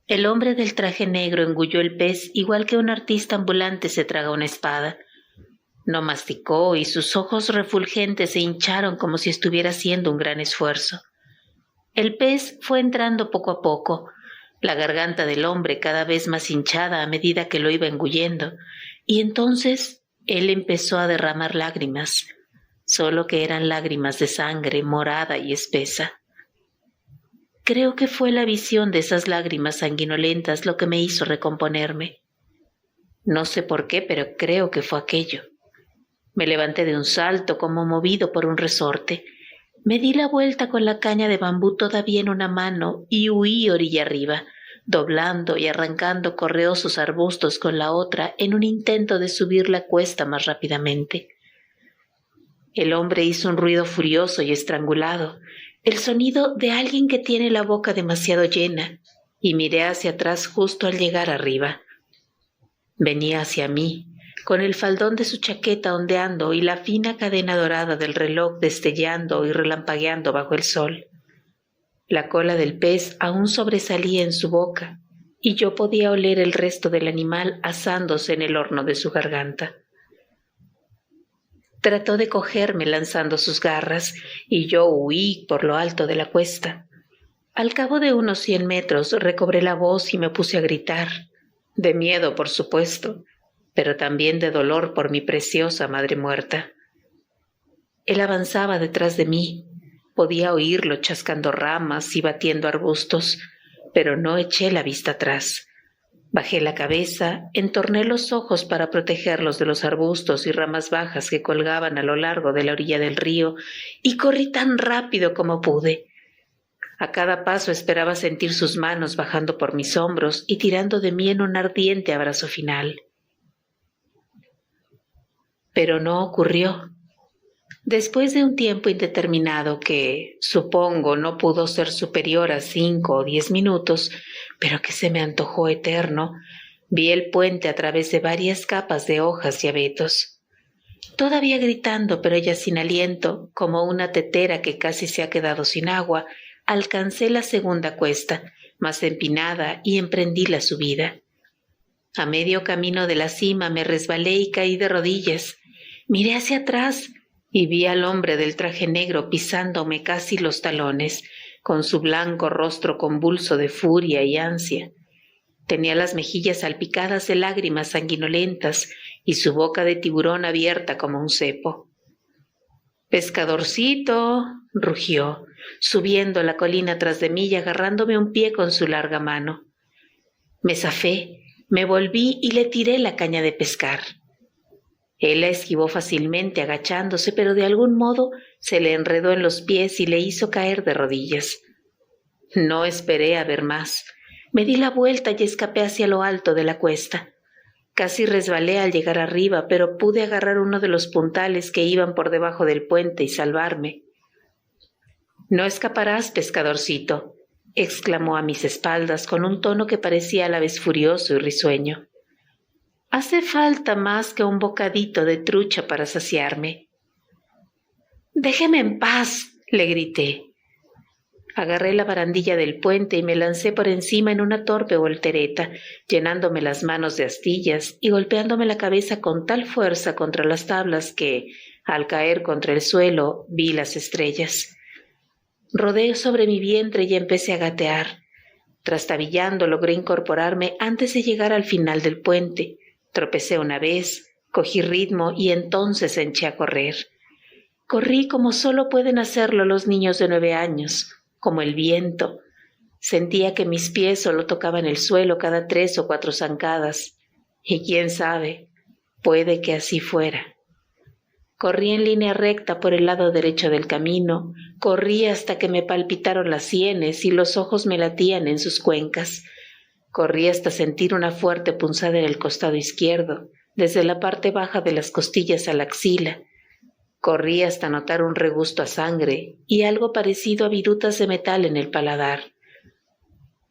El hombre del traje negro engulló el pez igual que un artista ambulante se traga una espada. No masticó y sus ojos refulgentes se hincharon como si estuviera haciendo un gran esfuerzo. El pez fue entrando poco a poco, la garganta del hombre cada vez más hinchada a medida que lo iba engullendo, y entonces él empezó a derramar lágrimas, solo que eran lágrimas de sangre morada y espesa. Creo que fue la visión de esas lágrimas sanguinolentas lo que me hizo recomponerme. No sé por qué, pero creo que fue aquello. Me levanté de un salto como movido por un resorte. Me di la vuelta con la caña de bambú todavía en una mano y huí orilla arriba, doblando y arrancando correosos arbustos con la otra en un intento de subir la cuesta más rápidamente. El hombre hizo un ruido furioso y estrangulado, el sonido de alguien que tiene la boca demasiado llena, y miré hacia atrás justo al llegar arriba. Venía hacia mí, con el faldón de su chaqueta ondeando y la fina cadena dorada del reloj destellando y relampagueando bajo el sol. La cola del pez aún sobresalía en su boca, y yo podía oler el resto del animal asándose en el horno de su garganta. Trató de cogerme lanzando sus garras, y yo huí por lo alto de la cuesta. Al cabo de unos 100 metros recobré la voz y me puse a gritar, de miedo, por supuesto, pero también de dolor por mi preciosa madre muerta. Él avanzaba detrás de mí. Podía oírlo chascando ramas y batiendo arbustos, pero no eché la vista atrás. Bajé la cabeza, entorné los ojos para protegerlos de los arbustos y ramas bajas que colgaban a lo largo de la orilla del río y corrí tan rápido como pude. A cada paso esperaba sentir sus manos bajando por mis hombros y tirando de mí en un ardiente abrazo final. Pero no ocurrió. Después de un tiempo indeterminado que, supongo, no pudo ser superior a 5 o 10 minutos, pero que se me antojó eterno, vi el puente a través de varias capas de hojas y abetos. Todavía gritando, pero ya sin aliento, como una tetera que casi se ha quedado sin agua, alcancé la segunda cuesta, más empinada, y emprendí la subida. A medio camino de la cima me resbalé y caí de rodillas. Miré hacia atrás y vi al hombre del traje negro pisándome casi los talones, con su blanco rostro convulso de furia y ansia. Tenía las mejillas salpicadas de lágrimas sanguinolentas y su boca de tiburón abierta como un cepo. «Pescadorcito», rugió, subiendo la colina tras de mí y agarrándome un pie con su larga mano. Me zafé, me volví y le tiré la caña de pescar. Él la esquivó fácilmente agachándose, pero de algún modo se le enredó en los pies y le hizo caer de rodillas. No esperé a ver más. Me di la vuelta y escapé hacia lo alto de la cuesta. Casi resbalé al llegar arriba, pero pude agarrar uno de los puntales que iban por debajo del puente y salvarme. «No escaparás, pescadorcito», exclamó a mis espaldas con un tono que parecía a la vez furioso y risueño. «Hace falta más que un bocadito de trucha para saciarme». «Déjeme en paz», le grité. Agarré la barandilla del puente y me lancé por encima en una torpe voltereta, llenándome las manos de astillas y golpeándome la cabeza con tal fuerza contra las tablas que, al caer contra el suelo, vi las estrellas. Rodé sobre mi vientre y empecé a gatear. Trastabillando logré incorporarme antes de llegar al final del puente. Tropecé una vez, cogí ritmo y entonces eché a correr. Corrí como solo pueden hacerlo los niños de 9 años, como el viento. Sentía que mis pies solo tocaban el suelo cada 3 o 4 zancadas. Y quién sabe, puede que así fuera. Corrí en línea recta por el lado derecho del camino, corrí hasta que me palpitaron las sienes y los ojos me latían en sus cuencas. Corrí hasta sentir una fuerte punzada en el costado izquierdo, desde la parte baja de las costillas a la axila. Corrí hasta notar un regusto a sangre y algo parecido a virutas de metal en el paladar.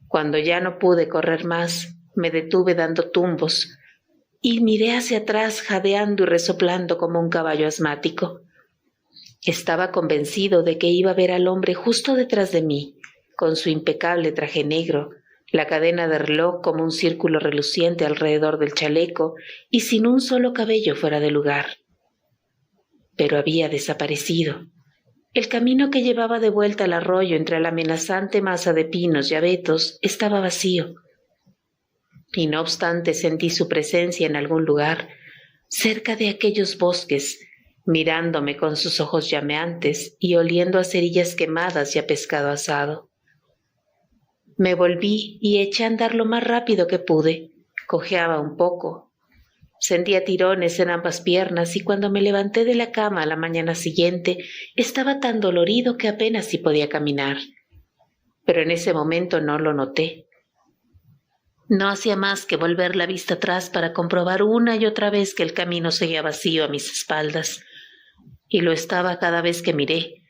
Cuando ya no pude correr más, me detuve dando tumbos y miré hacia atrás jadeando y resoplando como un caballo asmático. Estaba convencido de que iba a ver al hombre justo detrás de mí, con su impecable traje negro, la cadena de reloj como un círculo reluciente alrededor del chaleco y sin un solo cabello fuera de lugar. Pero había desaparecido. El camino que llevaba de vuelta al arroyo entre la amenazante masa de pinos y abetos estaba vacío. Y no obstante sentí su presencia en algún lugar, cerca de aquellos bosques, mirándome con sus ojos llameantes y oliendo a cerillas quemadas y a pescado asado. Me volví y eché a andar lo más rápido que pude. Cojeaba un poco. Sentía tirones en ambas piernas y cuando me levanté de la cama a la mañana siguiente estaba tan dolorido que apenas si podía caminar. Pero en ese momento no lo noté. No hacía más que volver la vista atrás para comprobar una y otra vez que el camino seguía vacío a mis espaldas. Y lo estaba cada vez que miré,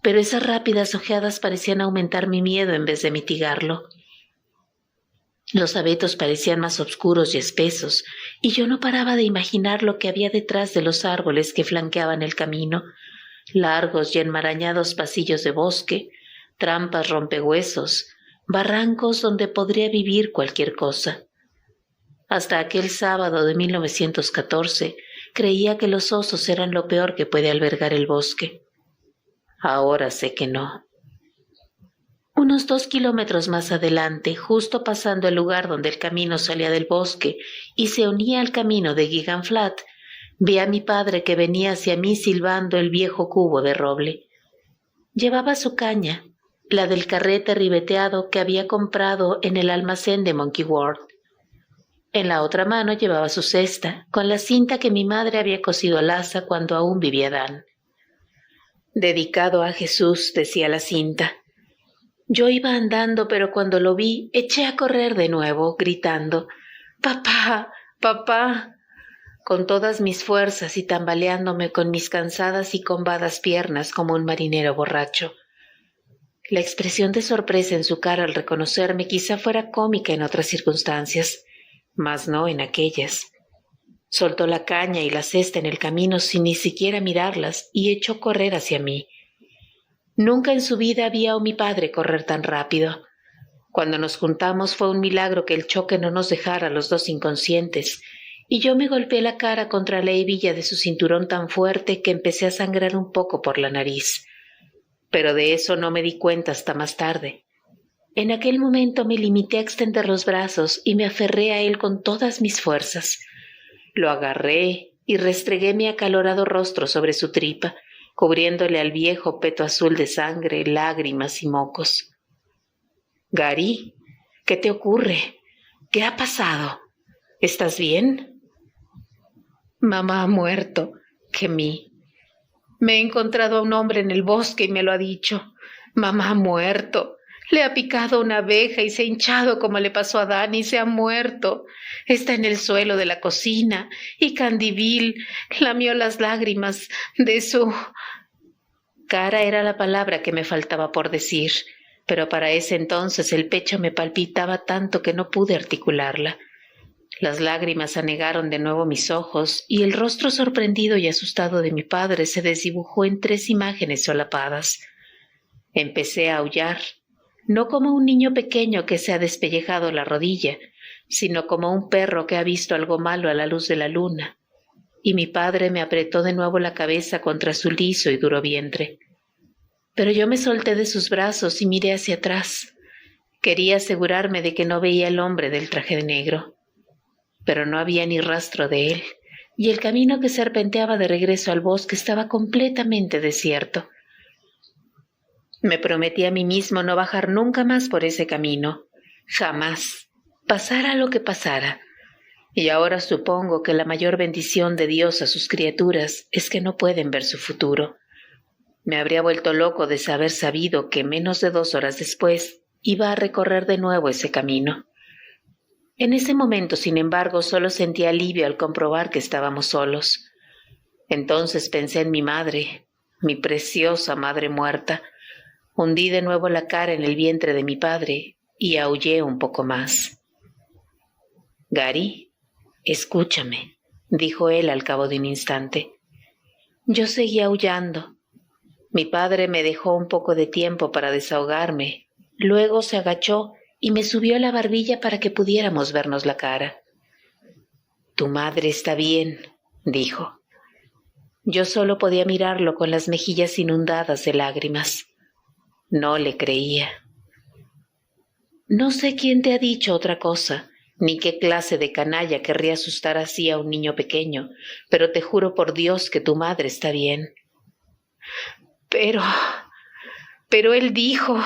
pero esas rápidas ojeadas parecían aumentar mi miedo en vez de mitigarlo. Los abetos parecían más oscuros y espesos, y yo no paraba de imaginar lo que había detrás de los árboles que flanqueaban el camino, largos y enmarañados pasillos de bosque, trampas rompehuesos, barrancos donde podría vivir cualquier cosa. Hasta aquel sábado de 1914 creía que los osos eran lo peor que puede albergar el bosque. Ahora sé que no. Unos 2 kilómetros más adelante, justo pasando el lugar donde el camino salía del bosque y se unía al camino de Gigan Flat, vi a mi padre que venía hacia mí silbando el viejo cubo de roble. Llevaba su caña, la del carrete ribeteado que había comprado en el almacén de Monkey Ward. En la otra mano llevaba su cesta, con la cinta que mi madre había cosido al asa cuando aún vivía Dan. Dedicado a Jesús, decía la cinta. Yo iba andando, pero cuando lo vi, eché a correr de nuevo, gritando, «¡Papá! ¡Papá!», con todas mis fuerzas y tambaleándome con mis cansadas y combadas piernas como un marinero borracho. La expresión de sorpresa en su cara al reconocerme quizá fuera cómica en otras circunstancias, mas no en aquellas. Soltó la caña y la cesta en el camino sin ni siquiera mirarlas y echó a correr hacia mí. Nunca en su vida había oído a mi padre correr tan rápido. Cuando nos juntamos fue un milagro que el choque no nos dejara a los dos inconscientes, y yo me golpeé la cara contra la hebilla de su cinturón tan fuerte que empecé a sangrar un poco por la nariz. Pero de eso no me di cuenta hasta más tarde. En aquel momento me limité a extender los brazos y me aferré a él con todas mis fuerzas. Lo agarré y restregué mi acalorado rostro sobre su tripa, cubriéndole al viejo peto azul de sangre, lágrimas y mocos. «Gary, ¿qué te ocurre? ¿Qué ha pasado? ¿Estás bien?» «Mamá ha muerto», gemí. «Me he encontrado a un hombre en el bosque y me lo ha dicho. Mamá ha muerto. Le ha picado una abeja y se ha hinchado como le pasó a Dani y se ha muerto. Está en el suelo de la cocina y Candy Bill lamió las lágrimas de su...» Cara era la palabra que me faltaba por decir, pero para ese entonces el pecho me palpitaba tanto que no pude articularla. Las lágrimas anegaron de nuevo mis ojos y el rostro sorprendido y asustado de mi padre se desdibujó en 3 imágenes solapadas. Empecé a aullar, no como un niño pequeño que se ha despellejado la rodilla, sino como un perro que ha visto algo malo a la luz de la luna. Y mi padre me apretó de nuevo la cabeza contra su liso y duro vientre. Pero yo me solté de sus brazos y miré hacia atrás. Quería asegurarme de que no veía al hombre del traje negro. Pero no había ni rastro de él, y el camino que serpenteaba de regreso al bosque estaba completamente desierto. Me prometí a mí mismo no bajar nunca más por ese camino, jamás, pasara lo que pasara. Y ahora supongo que la mayor bendición de Dios a sus criaturas es que no pueden ver su futuro. Me habría vuelto loco de haber sabido que menos de 2 horas después iba a recorrer de nuevo ese camino. En ese momento, sin embargo, solo sentí alivio al comprobar que estábamos solos. Entonces pensé en mi madre, mi preciosa madre muerta. Hundí de nuevo la cara en el vientre de mi padre y aullé un poco más. «Gary, escúchame», dijo él al cabo de un instante. Yo seguía aullando. Mi padre me dejó un poco de tiempo para desahogarme. Luego se agachó y me subió la barbilla para que pudiéramos vernos la cara. «Tu madre está bien», dijo. Yo solo podía mirarlo con las mejillas inundadas de lágrimas. No le creía. «No sé quién te ha dicho otra cosa, ni qué clase de canalla querría asustar así a un niño pequeño, pero te juro por Dios que tu madre está bien». Pero él dijo...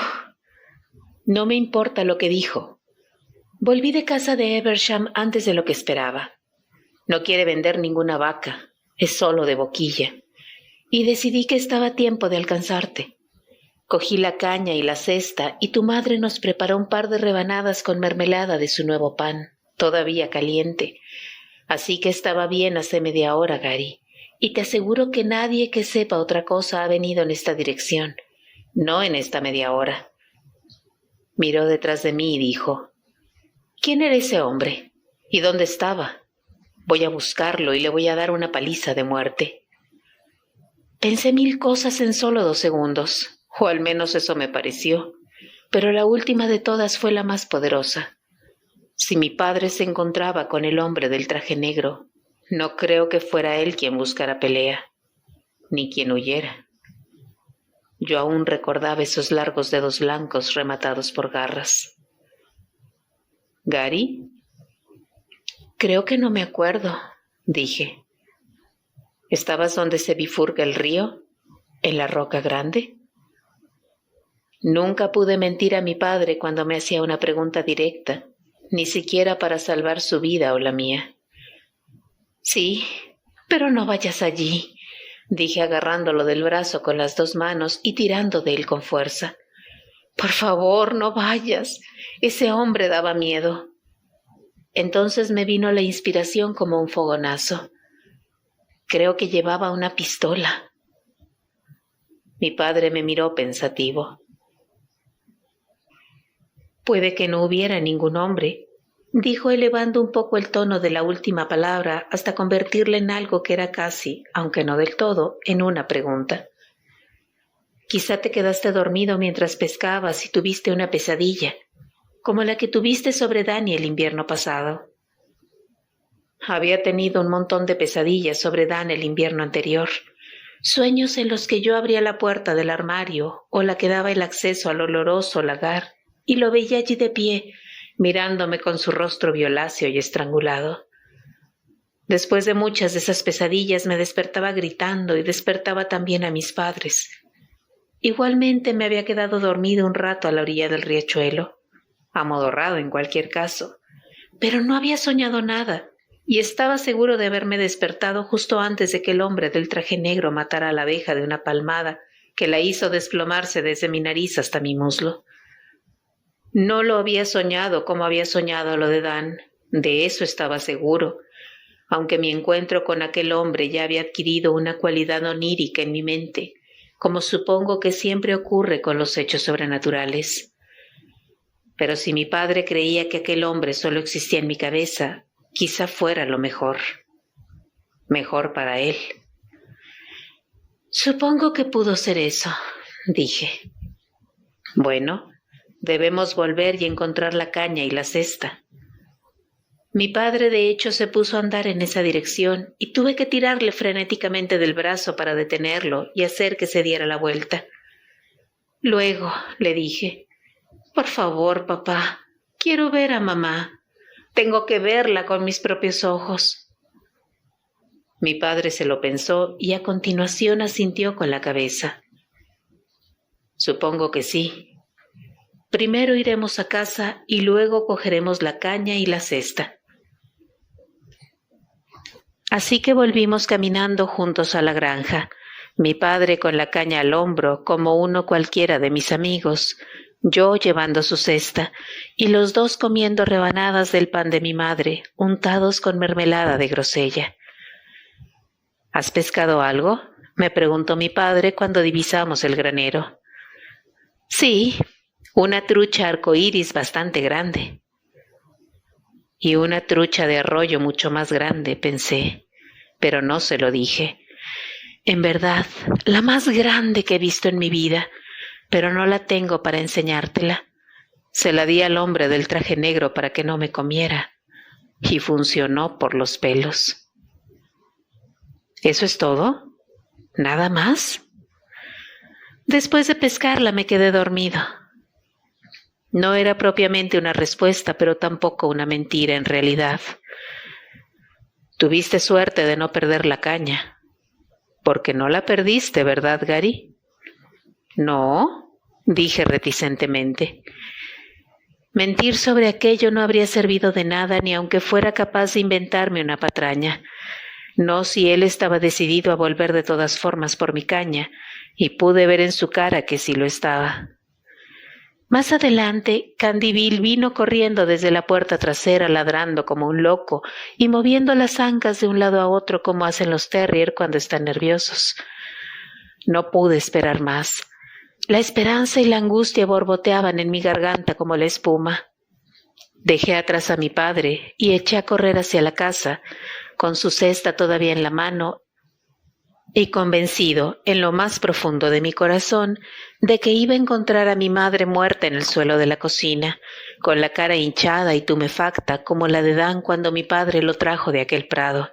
No me importa lo que dijo. Volví de casa de Eversham antes de lo que esperaba. No quiere vender ninguna vaca, es solo de boquilla. Y decidí que estaba a tiempo de alcanzarte. Cogí la caña y la cesta y tu madre nos preparó un par de rebanadas con mermelada de su nuevo pan, todavía caliente. Así que estaba bien hace media hora, Gary, y te aseguro que nadie que sepa otra cosa ha venido en esta dirección, no en esta media hora. Miró detrás de mí y dijo: ¿Quién era ese hombre? ¿Y dónde estaba? Voy a buscarlo y le voy a dar una paliza de muerte. Pensé 1000 cosas en solo 2 segundos, o al menos eso me pareció, pero la última de todas fue la más poderosa. Si mi padre se encontraba con el hombre del traje negro, no creo que fuera él quien buscara pelea, ni quien huyera. Yo aún recordaba esos largos dedos blancos rematados por garras. ¿Gary? Creo que no me acuerdo, dije. ¿Estabas donde se bifurca el río? ¿En la roca grande? Nunca pude mentir a mi padre cuando me hacía una pregunta directa, ni siquiera para salvar su vida o la mía. Sí, pero no vayas allí, dije agarrándolo del brazo con las 2 manos y tirando de él con fuerza. Por favor, no vayas. Ese hombre daba miedo. Entonces me vino la inspiración como un fogonazo. Creo que llevaba una pistola. Mi padre me miró pensativo. Puede que no hubiera ningún hombre, dijo elevando un poco el tono de la última palabra hasta convertirla en algo que era casi, aunque no del todo, en una pregunta. Quizá te quedaste dormido mientras pescabas y tuviste una pesadilla, como la que tuviste sobre Dani el invierno pasado. Había tenido un montón de pesadillas sobre Dan el invierno anterior, sueños en los que yo abría la puerta del armario o la que daba el acceso al oloroso lagar y lo veía allí de pie, mirándome con su rostro violáceo y estrangulado. Después de muchas de esas pesadillas me despertaba gritando y despertaba también a mis padres. Igualmente me había quedado dormido un rato a la orilla del riachuelo, amodorrado en cualquier caso, pero no había soñado nada y estaba seguro de haberme despertado justo antes de que el hombre del traje negro matara a la abeja de una palmada que la hizo desplomarse desde mi nariz hasta mi muslo. No lo había soñado como había soñado lo de Dan, de eso estaba seguro, aunque mi encuentro con aquel hombre ya había adquirido una cualidad onírica en mi mente, como supongo que siempre ocurre con los hechos sobrenaturales. Pero si mi padre creía que aquel hombre solo existía en mi cabeza, quizá fuera lo mejor. Mejor para él. Supongo que pudo ser eso, dije. Bueno, debemos volver y encontrar la caña y la cesta. Mi padre de hecho se puso a andar en esa dirección y tuve que tirarle frenéticamente del brazo para detenerlo y hacer que se diera la vuelta. Luego le dije: por favor, papá, quiero ver a mamá. Tengo que verla con mis propios ojos. Mi padre se lo pensó y a continuación asintió con la cabeza. Supongo que sí. Primero iremos a casa y luego cogeremos la caña y la cesta. Así que volvimos caminando juntos a la granja, mi padre con la caña al hombro como uno cualquiera de mis amigos, yo llevando su cesta y los 2 comiendo rebanadas del pan de mi madre, untados con mermelada de grosella. ¿Has pescado algo?, me preguntó mi padre cuando divisamos el granero. Sí, una trucha arcoíris bastante grande. Y una trucha de arroyo mucho más grande, pensé, pero no se lo dije. En verdad, la más grande que he visto en mi vida, pero no la tengo para enseñártela. Se la di al hombre del traje negro para que no me comiera, y funcionó por los pelos. ¿Eso es todo? ¿Nada más? Después de pescarla me quedé dormido. No era propiamente una respuesta, pero tampoco una mentira en realidad. Tuviste suerte de no perder la caña. Porque no la perdiste, ¿verdad, Gary? No, dije reticentemente. Mentir sobre aquello no habría servido de nada ni aunque fuera capaz de inventarme una patraña. No si él estaba decidido a volver de todas formas por mi caña, y pude ver en su cara que sí lo estaba. Más adelante, Candyville vino corriendo desde la puerta trasera ladrando como un loco y moviendo las ancas de un lado a otro como hacen los terrier cuando están nerviosos. No pude esperar más. La esperanza y la angustia borboteaban en mi garganta como la espuma. Dejé atrás a mi padre y eché a correr hacia la casa, con su cesta todavía en la mano, y convencido en lo más profundo de mi corazón de que iba a encontrar a mi madre muerta en el suelo de la cocina, con la cara hinchada y tumefacta como la de Dan cuando mi padre lo trajo de aquel prado,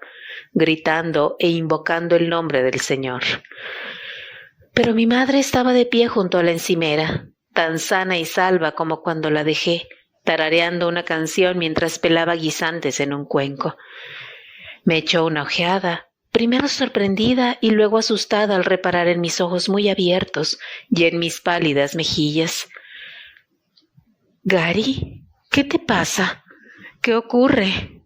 gritando e invocando el nombre del Señor. Pero mi madre estaba de pie junto a la encimera, tan sana y salva como cuando la dejé, tarareando una canción mientras pelaba guisantes en un cuenco. Me echó una ojeada, primero sorprendida y luego asustada al reparar en mis ojos muy abiertos y en mis pálidas mejillas. «Gary, ¿qué te pasa? ¿Qué ocurre?»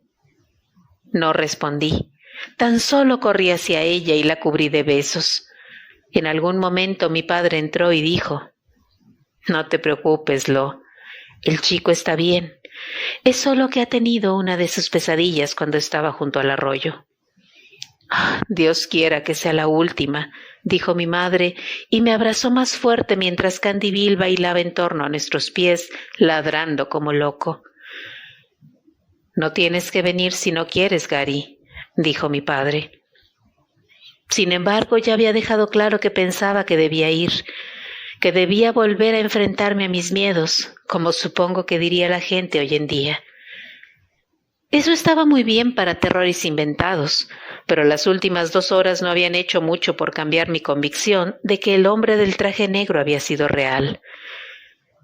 No respondí, tan solo corrí hacia ella y la cubrí de besos. En algún momento mi padre entró y dijo: «No te preocupes, Lo, el chico está bien. Es solo que ha tenido una de sus pesadillas cuando estaba junto al arroyo». «Dios quiera que sea la última», dijo mi madre, y me abrazó más fuerte mientras Candyville bailaba en torno a nuestros pies, ladrando como loco. «No tienes que venir si no quieres, Gary», dijo mi padre. Sin embargo, ya había dejado claro que pensaba que debía ir, que debía volver a enfrentarme a mis miedos, como supongo que diría la gente hoy en día. Eso estaba muy bien para terrores inventados, pero las últimas 2 horas no habían hecho mucho por cambiar mi convicción de que el hombre del traje negro había sido real.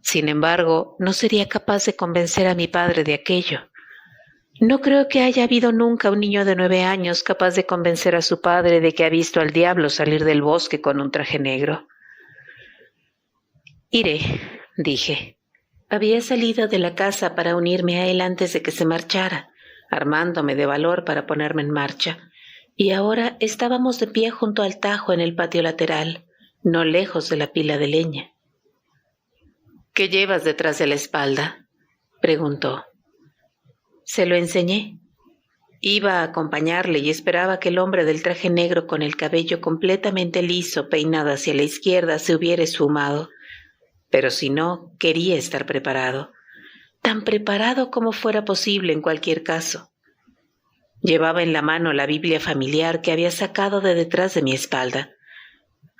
Sin embargo, no sería capaz de convencer a mi padre de aquello. No creo que haya habido nunca un niño de 9 años capaz de convencer a su padre de que ha visto al diablo salir del bosque con un traje negro. «Iré», dije. Había salido de la casa para unirme a él antes de que se marchara, armándome de valor para ponerme en marcha, y ahora estábamos de pie junto al tajo en el patio lateral, no lejos de la pila de leña. «¿Qué llevas detrás de la espalda?», preguntó. Se lo enseñé. Iba a acompañarle y esperaba que el hombre del traje negro con el cabello completamente liso peinado hacia la izquierda se hubiera esfumado, pero si no, quería estar preparado, tan preparado como fuera posible en cualquier caso. Llevaba en la mano la Biblia familiar que había sacado de detrás de mi espalda.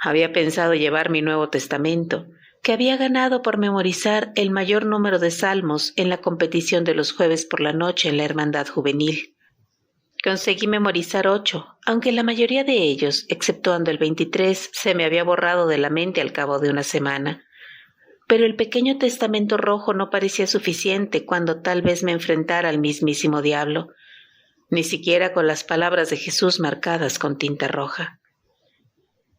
Había pensado llevar mi Nuevo Testamento, que había ganado por memorizar el mayor número de salmos en la competición de los jueves por la noche en la Hermandad Juvenil. Conseguí memorizar 8, aunque la mayoría de ellos, exceptuando el 23, se me había borrado de la mente al cabo de una semana. Pero el pequeño testamento rojo no parecía suficiente cuando tal vez me enfrentara al mismísimo diablo, ni siquiera con las palabras de Jesús marcadas con tinta roja.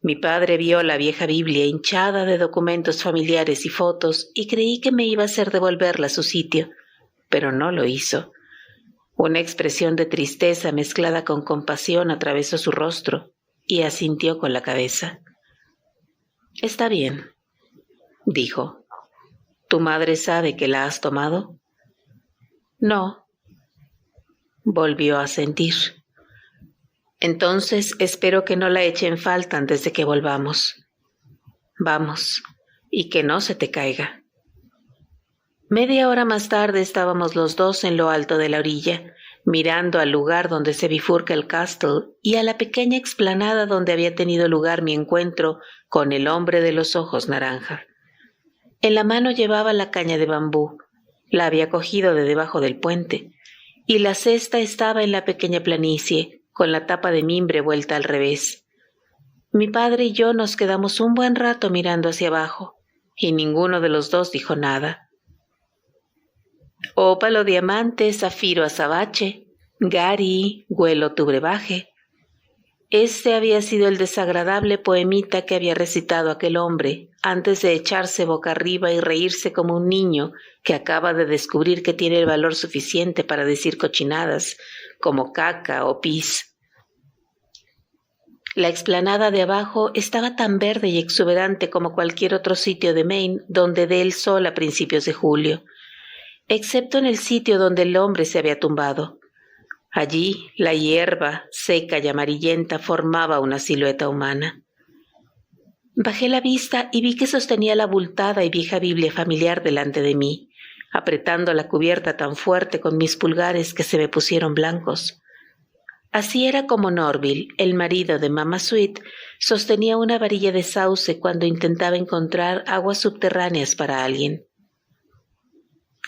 Mi padre vio la vieja Biblia hinchada de documentos familiares y fotos y creí que me iba a hacer devolverla a su sitio, pero no lo hizo. Una expresión de tristeza mezclada con compasión atravesó su rostro y asintió con la cabeza. «Está bien», dijo. «¿Tu madre sabe que la has tomado?» «No», volvió a asentir. «Entonces espero que no la eche en falta antes de que volvamos. Vamos, y que no se te caiga». Media hora más tarde estábamos los dos en lo alto de la orilla, mirando al lugar donde se bifurca el Castle y a la pequeña explanada donde había tenido lugar mi encuentro con el hombre de los ojos naranja. En la mano llevaba la caña de bambú, la había cogido de debajo del puente, y la cesta estaba en la pequeña planicie, con la tapa de mimbre vuelta al revés. Mi padre y yo nos quedamos un buen rato mirando hacia abajo, y ninguno de los dos dijo nada. «Ópalo, diamante, zafiro, azabache, Gary, huelo tu brebaje». Este había sido el desagradable poemita que había recitado aquel hombre antes de echarse boca arriba y reírse como un niño que acaba de descubrir que tiene el valor suficiente para decir cochinadas como caca o pis. La explanada de abajo estaba tan verde y exuberante como cualquier otro sitio de Maine donde dé el sol a principios de julio, excepto en el sitio donde el hombre se había tumbado. Allí, la hierba, seca y amarillenta, formaba una silueta humana. Bajé la vista y vi que sostenía la abultada y vieja Biblia familiar delante de mí, apretando la cubierta tan fuerte con mis pulgares que se me pusieron blancos. Así era como Norville, el marido de Mamá Sweet, sostenía una varilla de sauce cuando intentaba encontrar aguas subterráneas para alguien.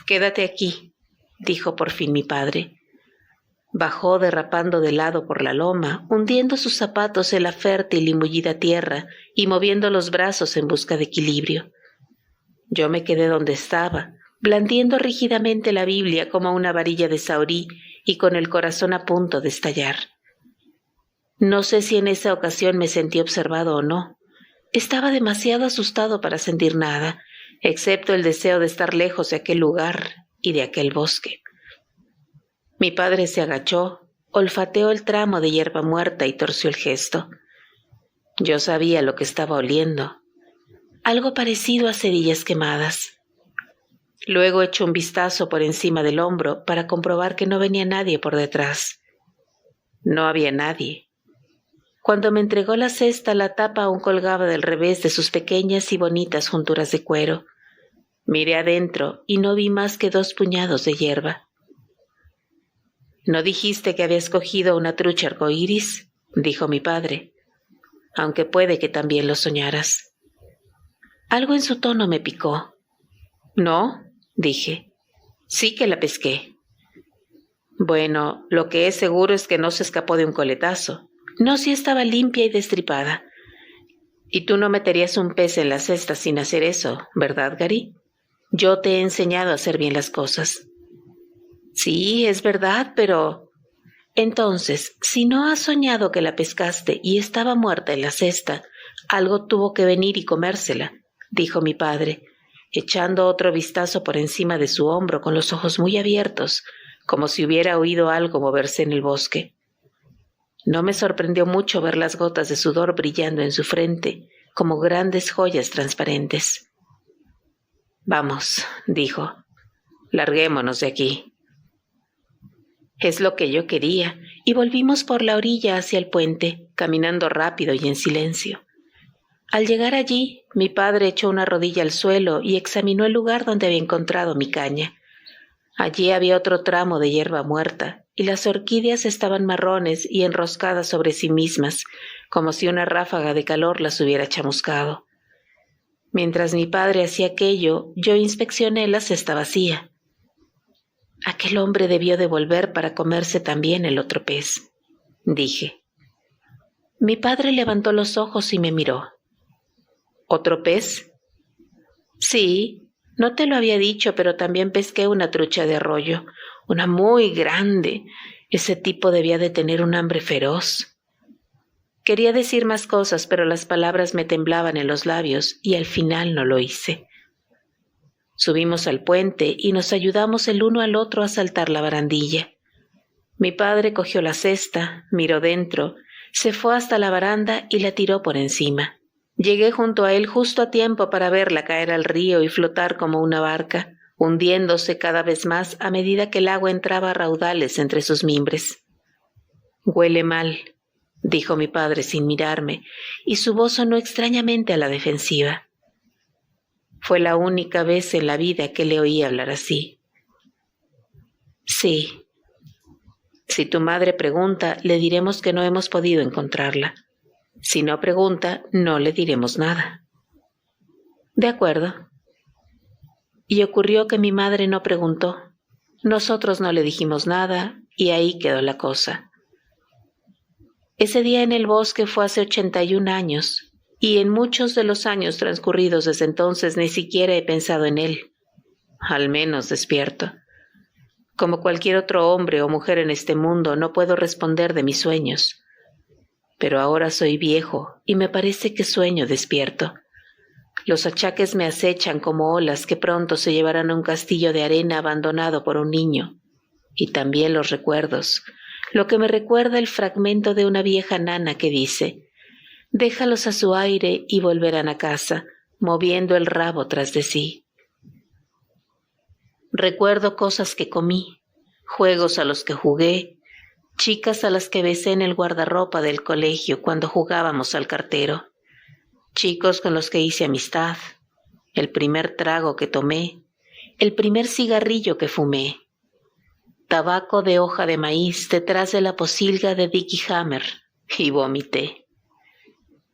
«Quédate aquí», dijo por fin mi padre. Bajó derrapando de lado por la loma, hundiendo sus zapatos en la fértil y mullida tierra y moviendo los brazos en busca de equilibrio. Yo me quedé donde estaba, blandiendo rígidamente la Biblia como una varilla de saurí y con el corazón a punto de estallar. No sé si en esa ocasión me sentí observado o no. Estaba demasiado asustado para sentir nada, excepto el deseo de estar lejos de aquel lugar y de aquel bosque. Mi padre se agachó, olfateó el tramo de hierba muerta y torció el gesto. Yo sabía lo que estaba oliendo, algo parecido a cerillas quemadas. Luego echó un vistazo por encima del hombro para comprobar que no venía nadie por detrás. No había nadie. Cuando me entregó la cesta, la tapa aún colgaba del revés de sus pequeñas y bonitas junturas de cuero. Miré adentro y no vi más que 2 puñados de hierba. «¿No dijiste que habías cogido una trucha arcoíris?», dijo mi padre, «aunque puede que también lo soñaras». Algo en su tono me picó. «¿No?», dije. «Sí que la pesqué». «Bueno, lo que es seguro es que no se escapó de un coletazo. No, si estaba limpia y destripada. Y tú no meterías un pez en la cesta sin hacer eso, ¿verdad, Gary? Yo te he enseñado a hacer bien las cosas». «Sí, es verdad, pero...». «Entonces, si no has soñado que la pescaste y estaba muerta en la cesta, algo tuvo que venir y comérsela», dijo mi padre, echando otro vistazo por encima de su hombro con los ojos muy abiertos, como si hubiera oído algo moverse en el bosque. No me sorprendió mucho ver las gotas de sudor brillando en su frente, como grandes joyas transparentes. «Vamos», dijo, «larguémonos de aquí». Es lo que yo quería, y volvimos por la orilla hacia el puente, caminando rápido y en silencio. Al llegar allí, mi padre echó una rodilla al suelo y examinó el lugar donde había encontrado mi caña. Allí había otro tramo de hierba muerta, y las orquídeas estaban marrones y enroscadas sobre sí mismas, como si una ráfaga de calor las hubiera chamuscado. Mientras mi padre hacía aquello, yo inspeccioné la cesta vacía. «Aquel hombre debió de volver para comerse también el otro pez», dije. Mi padre levantó los ojos y me miró. «¿Otro pez?» «Sí, no te lo había dicho, pero también pesqué una trucha de arroyo, una muy grande. Ese tipo debía de tener un hambre feroz». Quería decir más cosas, pero las palabras me temblaban en los labios y al final no lo hice. Subimos al puente y nos ayudamos el uno al otro a saltar la barandilla. Mi padre cogió la cesta, miró dentro, se fue hasta la baranda y la tiró por encima. Llegué junto a él justo a tiempo para verla caer al río y flotar como una barca, hundiéndose cada vez más a medida que el agua entraba a raudales entre sus mimbres. «Huele mal», dijo mi padre sin mirarme, y su voz sonó extrañamente a la defensiva. Fue la única vez en la vida que le oí hablar así. «Sí. Si tu madre pregunta, le diremos que no hemos podido encontrarla. Si no pregunta, no le diremos nada». «De acuerdo». Y ocurrió que mi madre no preguntó. Nosotros no le dijimos nada y ahí quedó la cosa. Ese día en el bosque fue hace 81 años. Y en muchos de los años transcurridos desde entonces ni siquiera he pensado en él, al menos despierto. Como cualquier otro hombre o mujer en este mundo, no puedo responder de mis sueños. Pero ahora soy viejo y me parece que sueño despierto. Los achaques me acechan como olas que pronto se llevarán a un castillo de arena abandonado por un niño. Y también los recuerdos, lo que me recuerda el fragmento de una vieja nana que dice: déjalos a su aire y volverán a casa, moviendo el rabo tras de sí. Recuerdo cosas que comí, juegos a los que jugué, chicas a las que besé en el guardarropa del colegio cuando jugábamos al cartero, chicos con los que hice amistad, el primer trago que tomé, el primer cigarrillo que fumé, tabaco de hoja de maíz detrás de la posilga de Dickie Hammer, y vomité.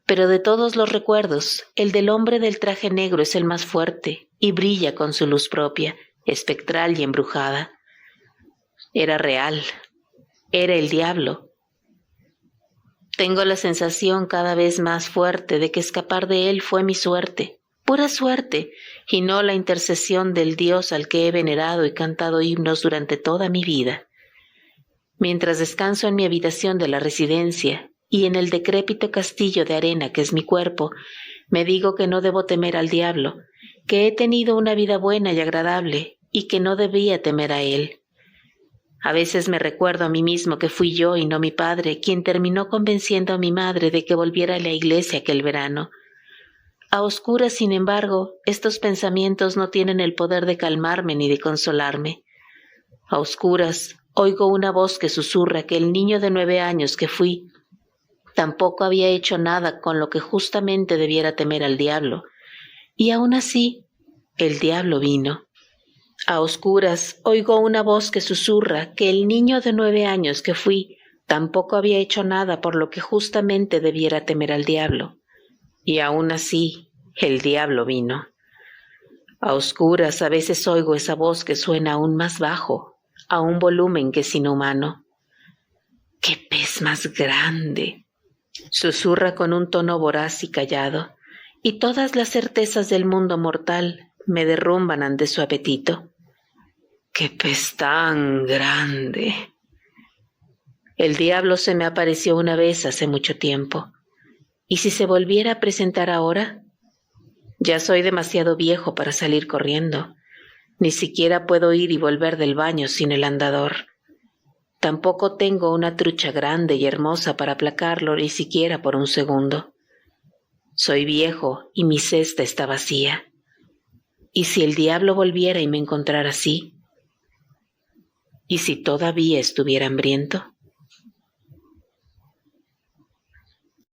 Pero de todos los recuerdos, el del hombre del traje negro es el más fuerte y brilla con su luz propia, espectral y embrujada. Era real, era el diablo. Tengo la sensación cada vez más fuerte de que escapar de él fue mi suerte, pura suerte, y no la intercesión del Dios al que he venerado y cantado himnos durante toda mi vida. Mientras descanso en mi habitación de la residencia y en el decrépito castillo de arena que es mi cuerpo, me digo que no debo temer al diablo, que he tenido una vida buena y agradable y que no debía temer a él. A veces me recuerdo a mí mismo que fui yo y no mi padre quien terminó convenciendo a mi madre de que volviera a la iglesia aquel verano. A oscuras, sin embargo, estos pensamientos no tienen el poder de calmarme ni de consolarme. A oscuras, oigo una voz que susurra que el niño de 9 años que fui tampoco había hecho nada con lo que justamente debiera temer al diablo, y aún así, el diablo vino. A oscuras, oigo una voz que susurra que el niño de 9 años que fui tampoco había hecho nada por lo que justamente debiera temer al diablo, y aún así, el diablo vino. A oscuras, a veces oigo esa voz que suena aún más bajo, a un volumen que es inhumano. ¡Qué pez más grande!, susurra con un tono voraz y callado, y todas las certezas del mundo mortal me derrumban ante su apetito. ¡Qué pez tan grande! El diablo se me apareció una vez hace mucho tiempo. ¿Y si se volviera a presentar ahora? Ya soy demasiado viejo para salir corriendo. Ni siquiera puedo ir y volver del baño sin el andador. Tampoco tengo una trucha grande y hermosa para aplacarlo ni siquiera por un segundo. Soy viejo y mi cesta está vacía. ¿Y si el diablo volviera y me encontrara así? ¿Y si todavía estuviera hambriento?